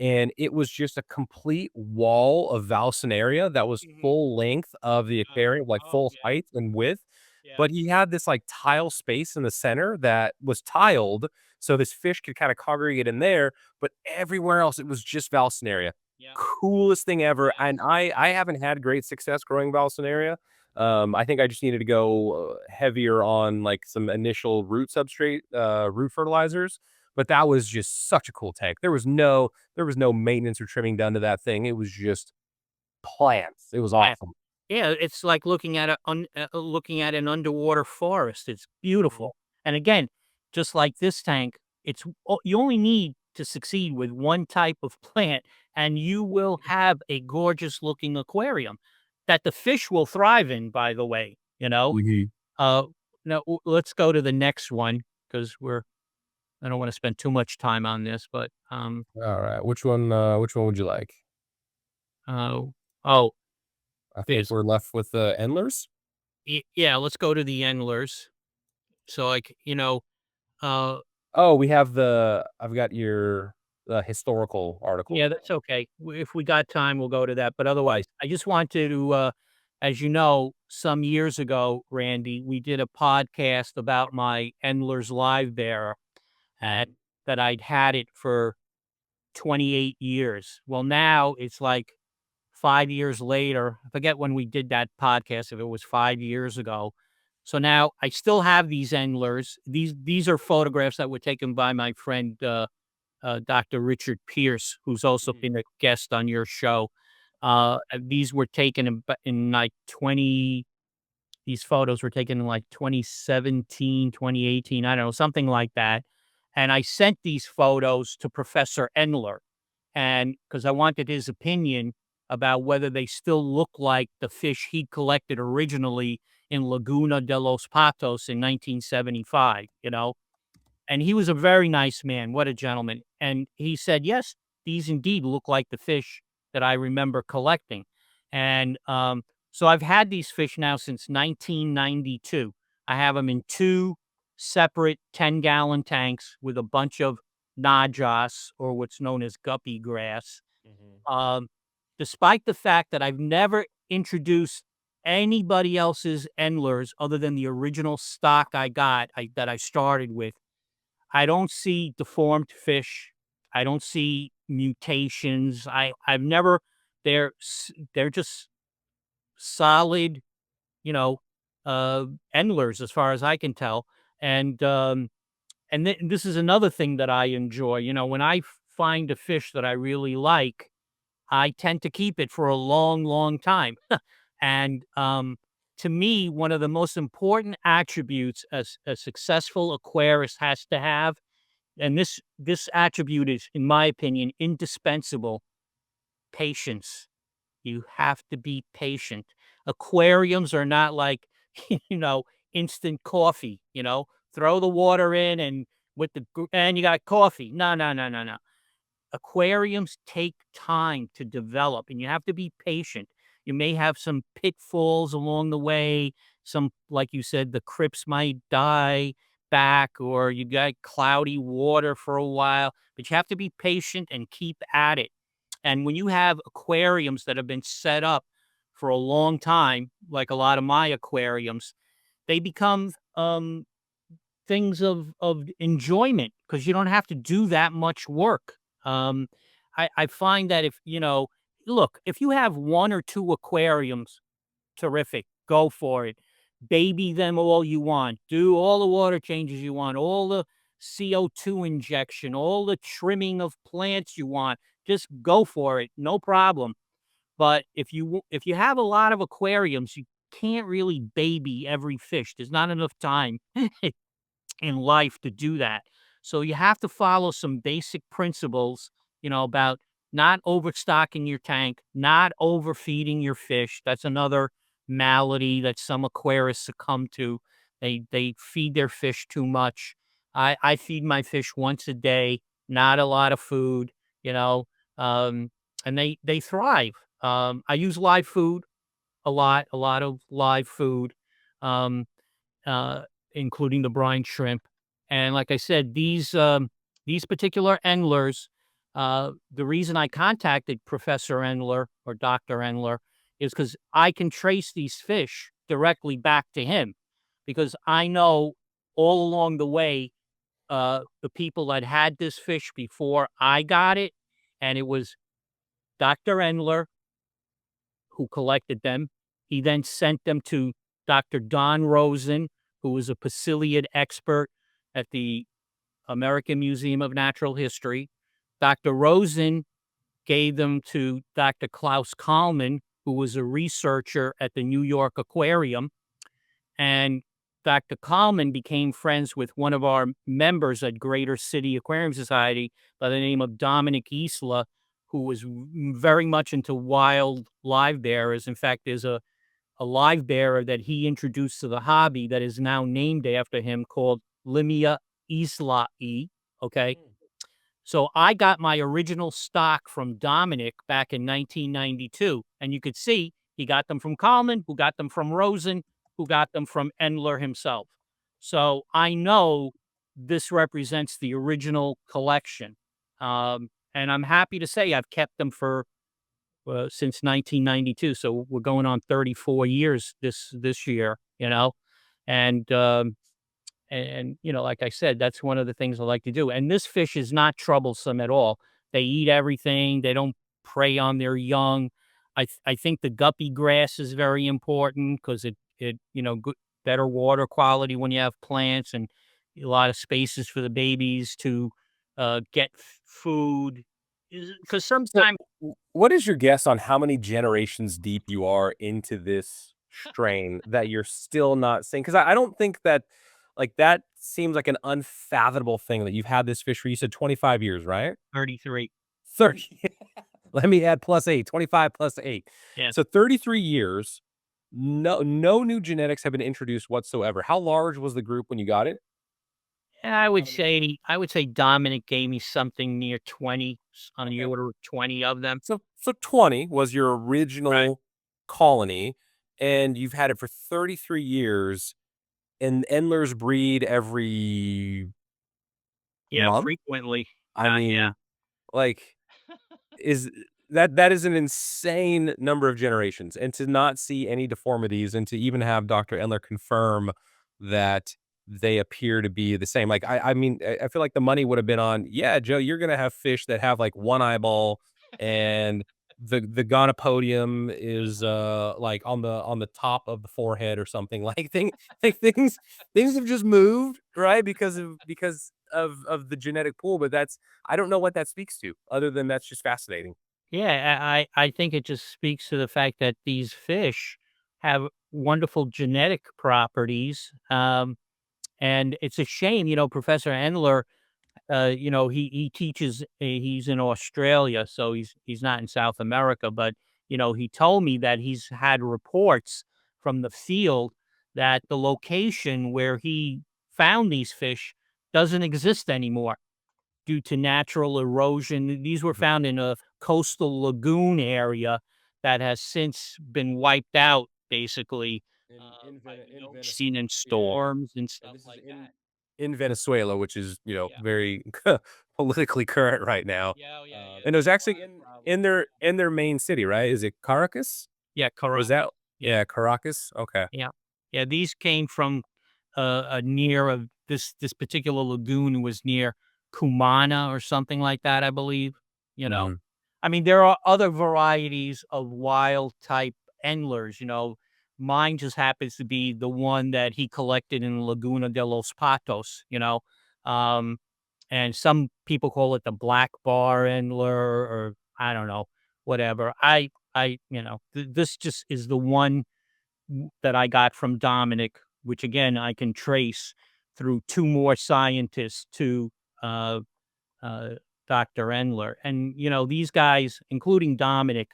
and it was just a complete wall of Valsenaria that was Mhm. full length of the aquarium, like Oh, full yeah, height and width. yeah. But he had this like tile space in the center that was tiled. So this fish could kind of congregate in there, but everywhere else it was just Valsinaria. Yeah. Coolest thing ever. Yeah. And I haven't had great success growing Valsinaria. I think I just needed to go heavier on like some initial root substrate, root fertilizers. But that was just such a cool tank. There was no maintenance or trimming done to that thing. It was just plants. It was Yeah. awesome. Yeah, it's like looking at an underwater forest. It's Mhm. beautiful. And again, just like this tank, you only need to succeed with one type of plant, and you will have a gorgeous looking aquarium that the fish will thrive in. By the way, you know. Mhm. Uh, Now let's go to the next one because I don't want to spend too much time on this, but All right. Which one would you like? uh, oh, I think there's we're left with the endlers. yeah. Let's go to the endlers. So like uh, Oh, I've got your historical article. yeah, that's okay. If we got time, we'll go to that. But otherwise, I just wanted to, as you know, some years ago, Randy, we did a podcast about my Endler's Live Bear, and Mhm. that I'd had it for 28 years. Well, now it's like 5 years later. I forget when we did that podcast, if it was 5 years ago. So now I still have these Endlers. These are photographs that were taken by my friend Dr. Richard Pierce, who's also Mhm. been a guest on your show. These were taken in like 20, these photos were taken in like 2017, 2018. I don't know, something like that. And I sent these photos to Professor Endler, and because I wanted his opinion about whether they still look like the fish he collected originally in Laguna de los Patos in 1975, and he was a very nice man. What a gentleman. And he said, yes, these indeed look like the fish that I remember collecting. And so I've had these fish now since 1992. I have them in two separate 10-gallon tanks with a bunch of najas, or what's known as guppy grass. Mhm. Um, Despite the fact that I've never introduced anybody else's endlers other than the original stock that I started with, I don't see deformed fish. I don't see mutations. I've never they're just solid, you know, endlers as far as I can tell. And this is another thing that I enjoy. When I find a fish that I really like, I tend to keep it for a long, long time. And to me, one of the most important attributes a successful aquarist has to have, and this attribute is, in my opinion, indispensable: patience. You have to be patient. Aquariums are not like, you know, instant coffee, throw the water in and and you got coffee. No, no, no, no, no. Aquariums take time to develop, and you have to be patient. You may have some pitfalls along the way. Some, like you said, the crypts might die back, or you got cloudy water for a while, but you have to be patient and keep at it. And when you have aquariums that have been set up for a long time, like a lot of my aquariums, they become things of enjoyment because you don't have to do that much work. Um, I find that if look, if you have one or two aquariums, terrific, go for it. Baby them all you want. Do all the water changes you want. All the CO2 injection. All the trimming of plants you want. Just go for it. No problem. But if you have a lot of aquariums, you can't really baby every fish. There's not enough time in life to do that. So you have to follow some basic principles, about not overstocking your tank, not overfeeding your fish. That's another malady that some aquarists succumb to. They feed their fish too much. I feed my fish once a day, not a lot of food, you know, um, and they thrive. I use live food a lot of live food. Um, uh, Including the brine shrimp. And like I said, these particular endlers, the reason I contacted Professor Endler or Dr. Endler is because I can trace these fish directly back to him, because I know all along the way the people that had this fish before I got it, and it was Dr. Endler who collected them. He then sent them to Dr. Don Rosen, who was a Pasiliad expert at the American Museum of Natural History. Dr. Rosen gave them to Dr. Klaus Kalman, who was a researcher at the New York Aquarium. And Dr. Kalman became friends with one of our members at Greater City Aquarium Society by the name of Dominic Isla, who was very much into wild live bearers. In fact, there's a live bearer that he introduced to the hobby that is now named after him called Limia islai. Okay. Mm. So I got my original stock from Dominic back in 1992. And you could see he got them from Kalman, who got them from Rosen, who got them from Endler himself. So I know this represents the original collection. And I'm happy to say I've kept them for since 1992. So we're going on 34 years this year, and like I said, that's one of the things I like to do. And this fish is not troublesome at all. They eat everything. They don't prey on their young. I think the guppy grass is very important because it good, better water quality when you have plants and a lot of spaces for the babies to get food. Because So, sometimes what is your guess on how many generations deep you are into this strain that you're still not seeing? Because I don't think that, like, that seems like an unfathomable thing that you've had this fish for, you said 25 years, right? 33. 30. Let me add plus 8, 25 plus 8. Yeah. So 33 years, no new genetics have been introduced whatsoever. How large was the group when you got it? How many? I would say Dominic gave me something near 20, on the Okay. order of 20 of them. So 20 was your Right. original colony, and you've had it for 33 years, and Endlers breed every Yeah, month? frequently. I Yeah. mean, like, is that is an insane number of generations, and to not see any deformities and to even have Dr. Endler confirm that they appear to be the same. Like, I mean, I feel like the money would have been on, "Yeah, Joe, you're gonna have fish that have, like, 1 eyeball, and the gonopodium is, like, on the top of the forehead or something." Like, things have just moved, right? Because of the genetic pool, but that's I don't know what that speaks to, other than that's just fascinating. Yeah, I think it just speaks to the fact that these fish have wonderful genetic properties, and it's a shame, Professor Endler, he teaches, he's in Australia, so he's not in South America, but, he told me that he's had reports from the field that the location where he found these fish doesn't exist anymore due to natural erosion. These were Mhm. found in a coastal lagoon area that has since been wiped out, basically, by the In ocean and yeah, storms and and stuff this is like that. in Venezuela, which is, Yeah. very politically current right now. Yeah, oh, yeah, And it was there's a actually lot of problems. in their main city, right? Is it Caracas? Yeah, Was Caracas. that Yeah, yeah, Caracas? Okay. yeah. Yeah, these came from, near of this particular lagoon was near Cumana or something like that, I believe, you know? Mhm. I mean, there are other varieties of wild type endlers, Mine just happens to be the one that he collected in Laguna de los Patos. Um, and some people call it the black bar endler or I don't know, whatever. This just is the one that I got from Dominic, which again I can trace through two more scientists to uh, uh, Dr. Endler. And these guys, including Dominic,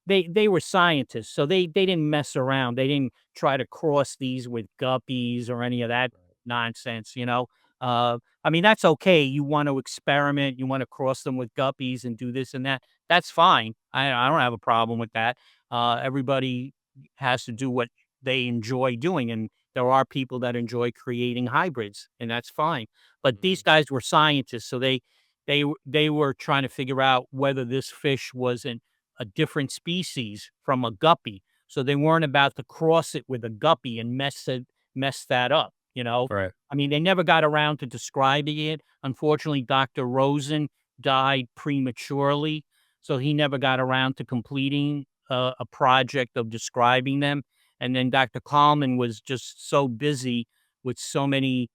they were scientists, so they didn't mess around. They didn't try to cross these with guppies or any of that nonsense. I mean, that's okay. You want to experiment, you want to cross them with guppies and do this and that. That's fine. I don't have a problem with that. Everybody has to do what they enjoy doing, and there are people that enjoy creating hybrids, and that's fine. But these Mhm. guys were scientists, so they were trying to figure out whether this fish was a different species from a guppy. So they weren't about to cross it with a guppy and mess that up. you know? Right. I mean, they never got around to describing it. Unfortunately, Dr. Rosen died prematurely, so he never got around to completing a project of describing them. And then Dr. Kalman was just so busy with so many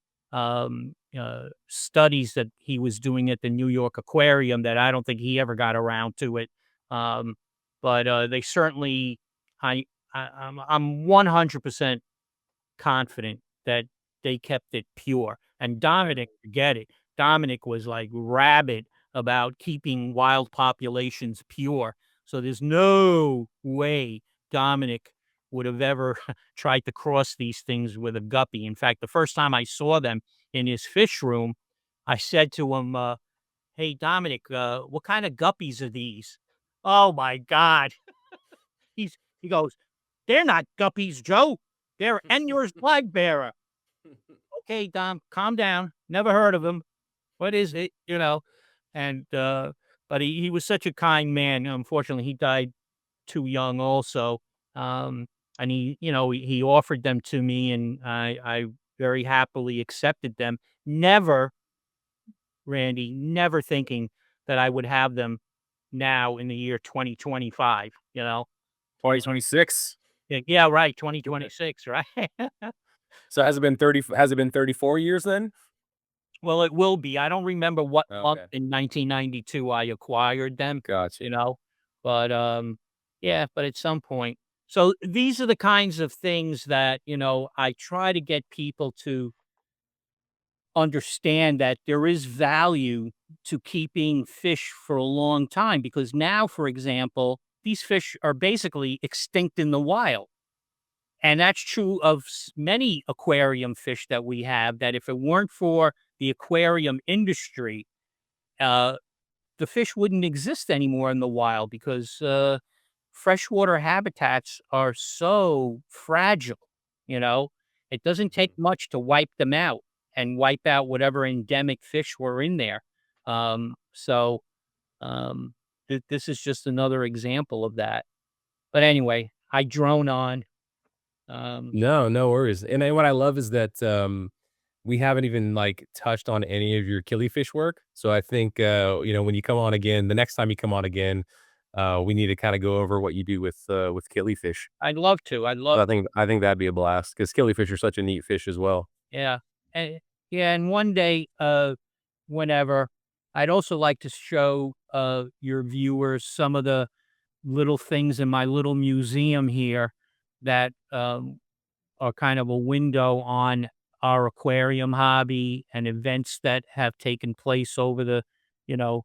studies that he was doing at the New York Aquarium that I don't think he ever got around to it. Um, but they certainly, I, I'm 100% confident that they kept it pure. And Dominic, forget it. Dominic was like rabid about keeping wild populations pure. So there's no way Dominic would have ever tried to cross these things with a guppy. In fact, the first time I saw them in his fish room, I said to him, "Hey, Dominic, what kind of guppies are these?" Oh my God. He goes, "They're not guppies, Joe. They're Enur's flag bearer." Okay, Dom, calm down. Never heard of him. What is it? You know? And but he was such a kind man. Unfortunately, he died too young also. Um, and he offered them to me and I very happily accepted them. Never, Randy, never thinking that I would have them now in the year 2025, you know? 2026. Yeah, yeah, right, 2026, right? So has it been 30? Has it been 34 years then? Well, it will be. I don't remember what month Okay, in 1992 I acquired them, gotcha. you know? But, yeah, but at some point. So these are the kinds of things that, I try to get people to understand that there is value to keeping fish for a long time because now, for example, these fish are basically extinct in the wild. And that's true of many aquarium fish that we have, that if it weren't for the aquarium industry, uh, the fish wouldn't exist anymore in the wild because freshwater habitats are so fragile. You know, it doesn't take Mhm. much to wipe them out and wipe out whatever endemic fish were in there. So this is just another example of that. But anyway, I drone on. Um, No, no worries. And then what I love is that we haven't even like touched on any of your killifish work. So I think when you come on again, the next time you come on again, we need to kind of go over what you do with killifish. I'd love to. I'd love. I think that'd be a blast because killifish are such a neat fish as well. Yeah. And yeah, and one day, whenever, I'd also like to show your viewers some of the little things in my little museum here that are kind of a window on our aquarium hobby and events that have taken place over you know,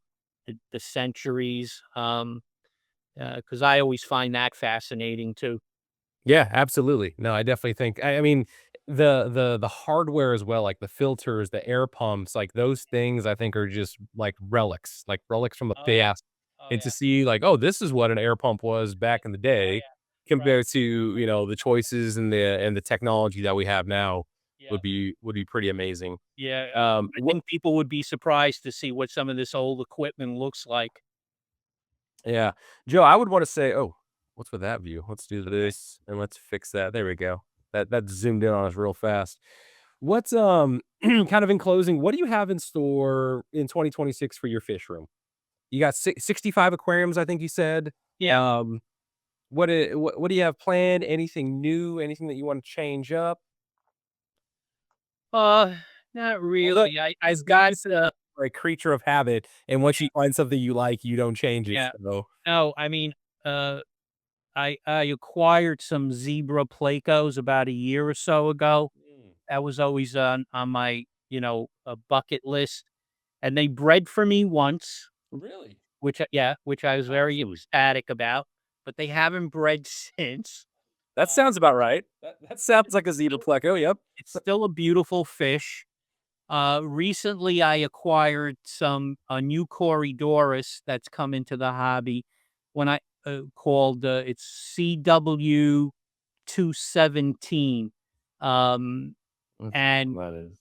the centuries. Because I always find that fascinating too. Yeah, absolutely. No, I definitely think I mean, the hardware as well, like the filters, the air pumps, like those things I think are just like relics from the Oh yeah. past. Oh And to yeah. see like, oh, this is what an air pump was back in the Oh day yeah. Right. compared to, the choices and the technology that we have now Yeah. would be pretty amazing. Yeah, I What think people would be surprised to see what some of this old equipment looks like. Yeah. Joe, I would wanna say oh, what's with that view? Let's do this, and let's fix that. There we go. That zoomed in on us real fast. What's, kind of in closing, what do you have in store in 2026 for your fish room? You got 65 aquariums, I think you said. Yeah. Um, what do you have planned? Anything new? Anything that you wanna change up? Uh, Not Although, really. as guys, are a creature of habit, and once you find something you like, you don't change it, Yeah. so No, I mean, uh, I acquired some zebra Placos about a year or so ago. Mm, That was always on my, bucket list, and they bred for me once, really? which I was very Awesome. ecstatic about, but they haven't bred since. That Uh, sounds about right. That sounds like a it's zebra still pleco, yep. it's still a beautiful fish. Recently, I acquired a new Corydoras that's come into the hobby. When I called it's CW 217, um, Let's see and what that is.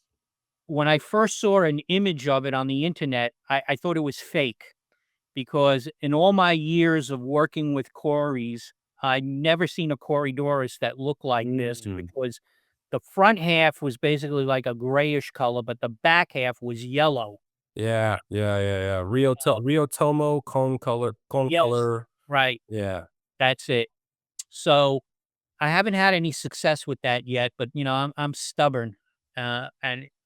when I first saw an image of it on the internet, I thought it was fake because in all my years of working with Corys, I'd never seen a Corydoras that looked like this Mm. because the front half was basically like a grayish color, but the back half was yellow. Yeah, yeah, yeah, yeah. Rio Tomo, cone Yes. color. Right. Yeah. That's it. So I haven't had any success with that yet, but I'm stubborn, and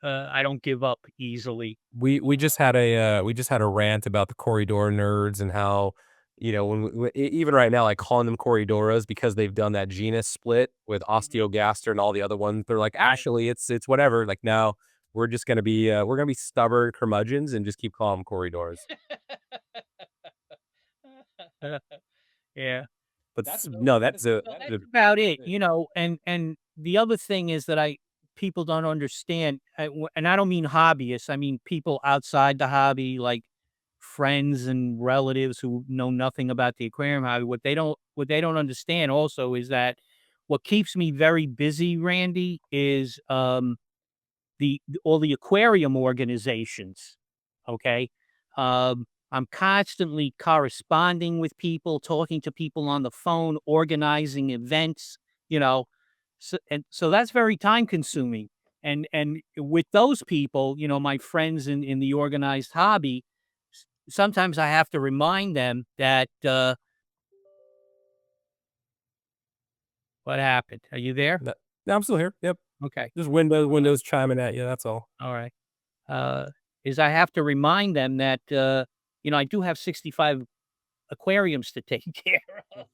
I don't give up easily. We just had a rant about the corridor nerds and how, even right now, like calling them corridoras because they've done that genus split with Mhm. Osteogaster and all the other ones. They're like, actually, it's whatever. Like now, we're gonna be stubborn curmudgeons and just keep calling them corridors. Yeah. But no, So that's that's a about it, and the other thing is that I people don't understand, and I don't mean hobbyists, I mean people outside the hobby, like friends and relatives who know nothing about the aquarium hobby. What they don't understand also is that what keeps me very busy, Randy, is all the aquarium organizations. Okay. I'm constantly corresponding with people, talking to people on the phone, organizing events, you know. So that's very time consuming. And with those people, my friends in the organized hobby, sometimes I have to remind them that what happened. Are you there? no, no, I'm still here. Yep. Okay. Just windows chiming at you. That's all. All right. Uh, is I have to remind them that I do have 65 aquariums to take care of.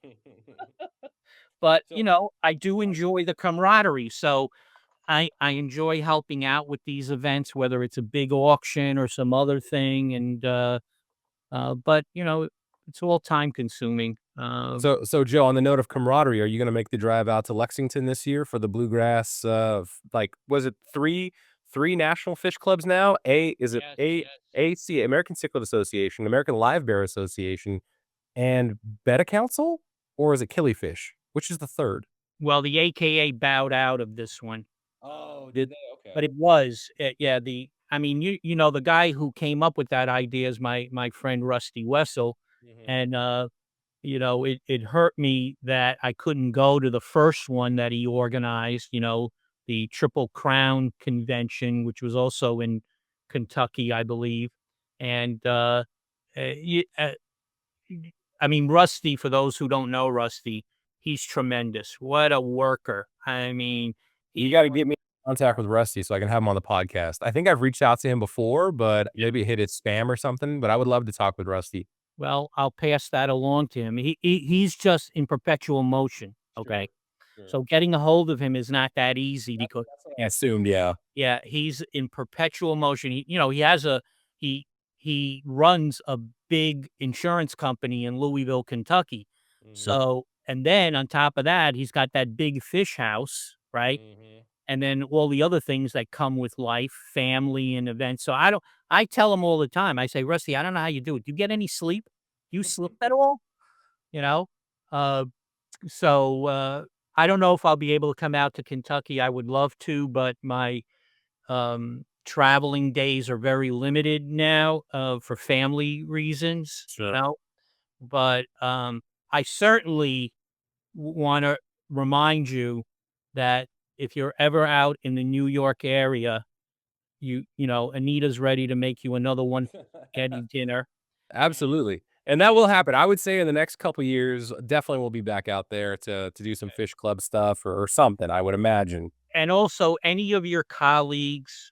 But, So I do enjoy the camaraderie. So I enjoy helping out with these events, whether it's a big auction or some other thing. And but it's all time consuming. So Joe, on the note of camaraderie, are you gonna make the drive out to Lexington this year for the bluegrass? Like, was it three national fish clubs now? Is it Yes, yes. AC, American Cichlid Association, American Live Bear Association, and Betta Council, or is it Killifish? Which is the third? Well, the AKA bowed out of this one. Oh, did It, they? Okay. but it was, yeah. I mean, the guy who came up with that idea is my friend Rusty Wessel, Mhm. and it hurt me that I couldn't go to the first one that he organized, the Triple Crown Convention, which was also in Kentucky, I believe. And uh, y- uh, I mean, Rusty, for those who don't know Rusty, he's tremendous. What a worker. I mean, You he, got to get me in contact with Rusty so I can have him on the podcast. I think I've reached out to him before, but maybe it hit his spam or something. But I would love to talk with Rusty. well, I'll pass that along to him. He's just in perpetual motion. Okay. Sure, sure. So getting a hold of him is not that easy because That's what I assumed. Yeah. yeah, he's in perpetual motion. He has he he runs a big insurance company in Louisville, Kentucky. Mhm. So, and then on top of that, he's got that big fish house, right? Mhm. And then all the other things that come with life, family and events. So I tell him all the time. I say, Rusty, I don't know how you do it. Do you get any sleep? Do you sleep at all? You know? Uh, so I don't know if I'll be able to come out to Kentucky. I would love to, but my traveling days are very limited now, for family reasons, Sure. but, I certainly wanna remind you that if you're ever out in the New York area, Anita's ready to make you another one spaghetti dinner. Absolutely. And that will happen. I would say in the next couple years, definitely we'll be back out there to do some fish club stuff or something, I would imagine. And also any of your colleagues,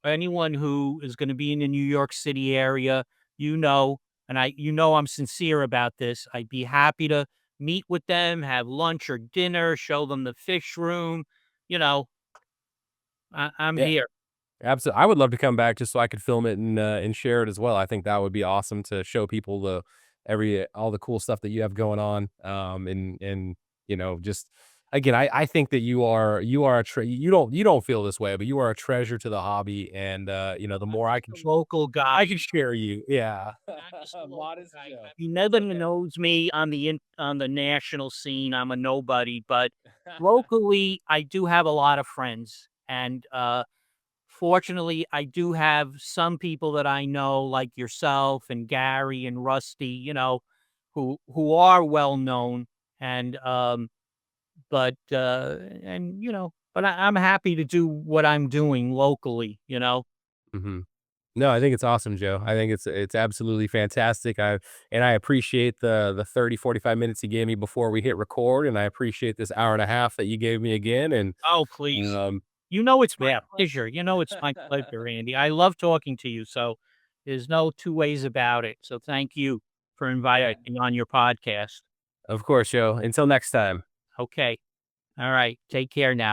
anyone who is going to be in the New York City area, and I'm sincere about this. I'd be happy to meet with them, have lunch or dinner, show them the fish room. You know, I'm Yeah. here. Absolutely, I would love to come back just so I could film it and share it as well. I think that would be awesome to show people all the cool stuff that you have going on. And just again, I think that you are you don't feel this way, but you are a treasure to the hobby. And the I'm more just a local guy. I can share you, yeah. I'm just a local Modest guy. Joe. You It's never okay. knows me on the national scene. I'm a nobody, but locally, I do have a lot of friends, and fortunately, I do have some people that I know, like yourself and Gary and Rusty, who are well known, and but and but I'm happy to do what I'm doing locally, you know? Mhm. No, I think it's awesome, Joe. I think it's absolutely fantastic. I appreciate the 30, 45 minutes you gave me before we hit record, and I appreciate this hour and a half that you gave me again. And Oh, please. um, You know it's my yeah, pleasure. You know it's my pleasure, Andy. I love talking to you, so there's no 2 ways about it. So thank you for inviting yeah, me on your podcast. of course, Joe. Until next time. Okay. All right. Take care now.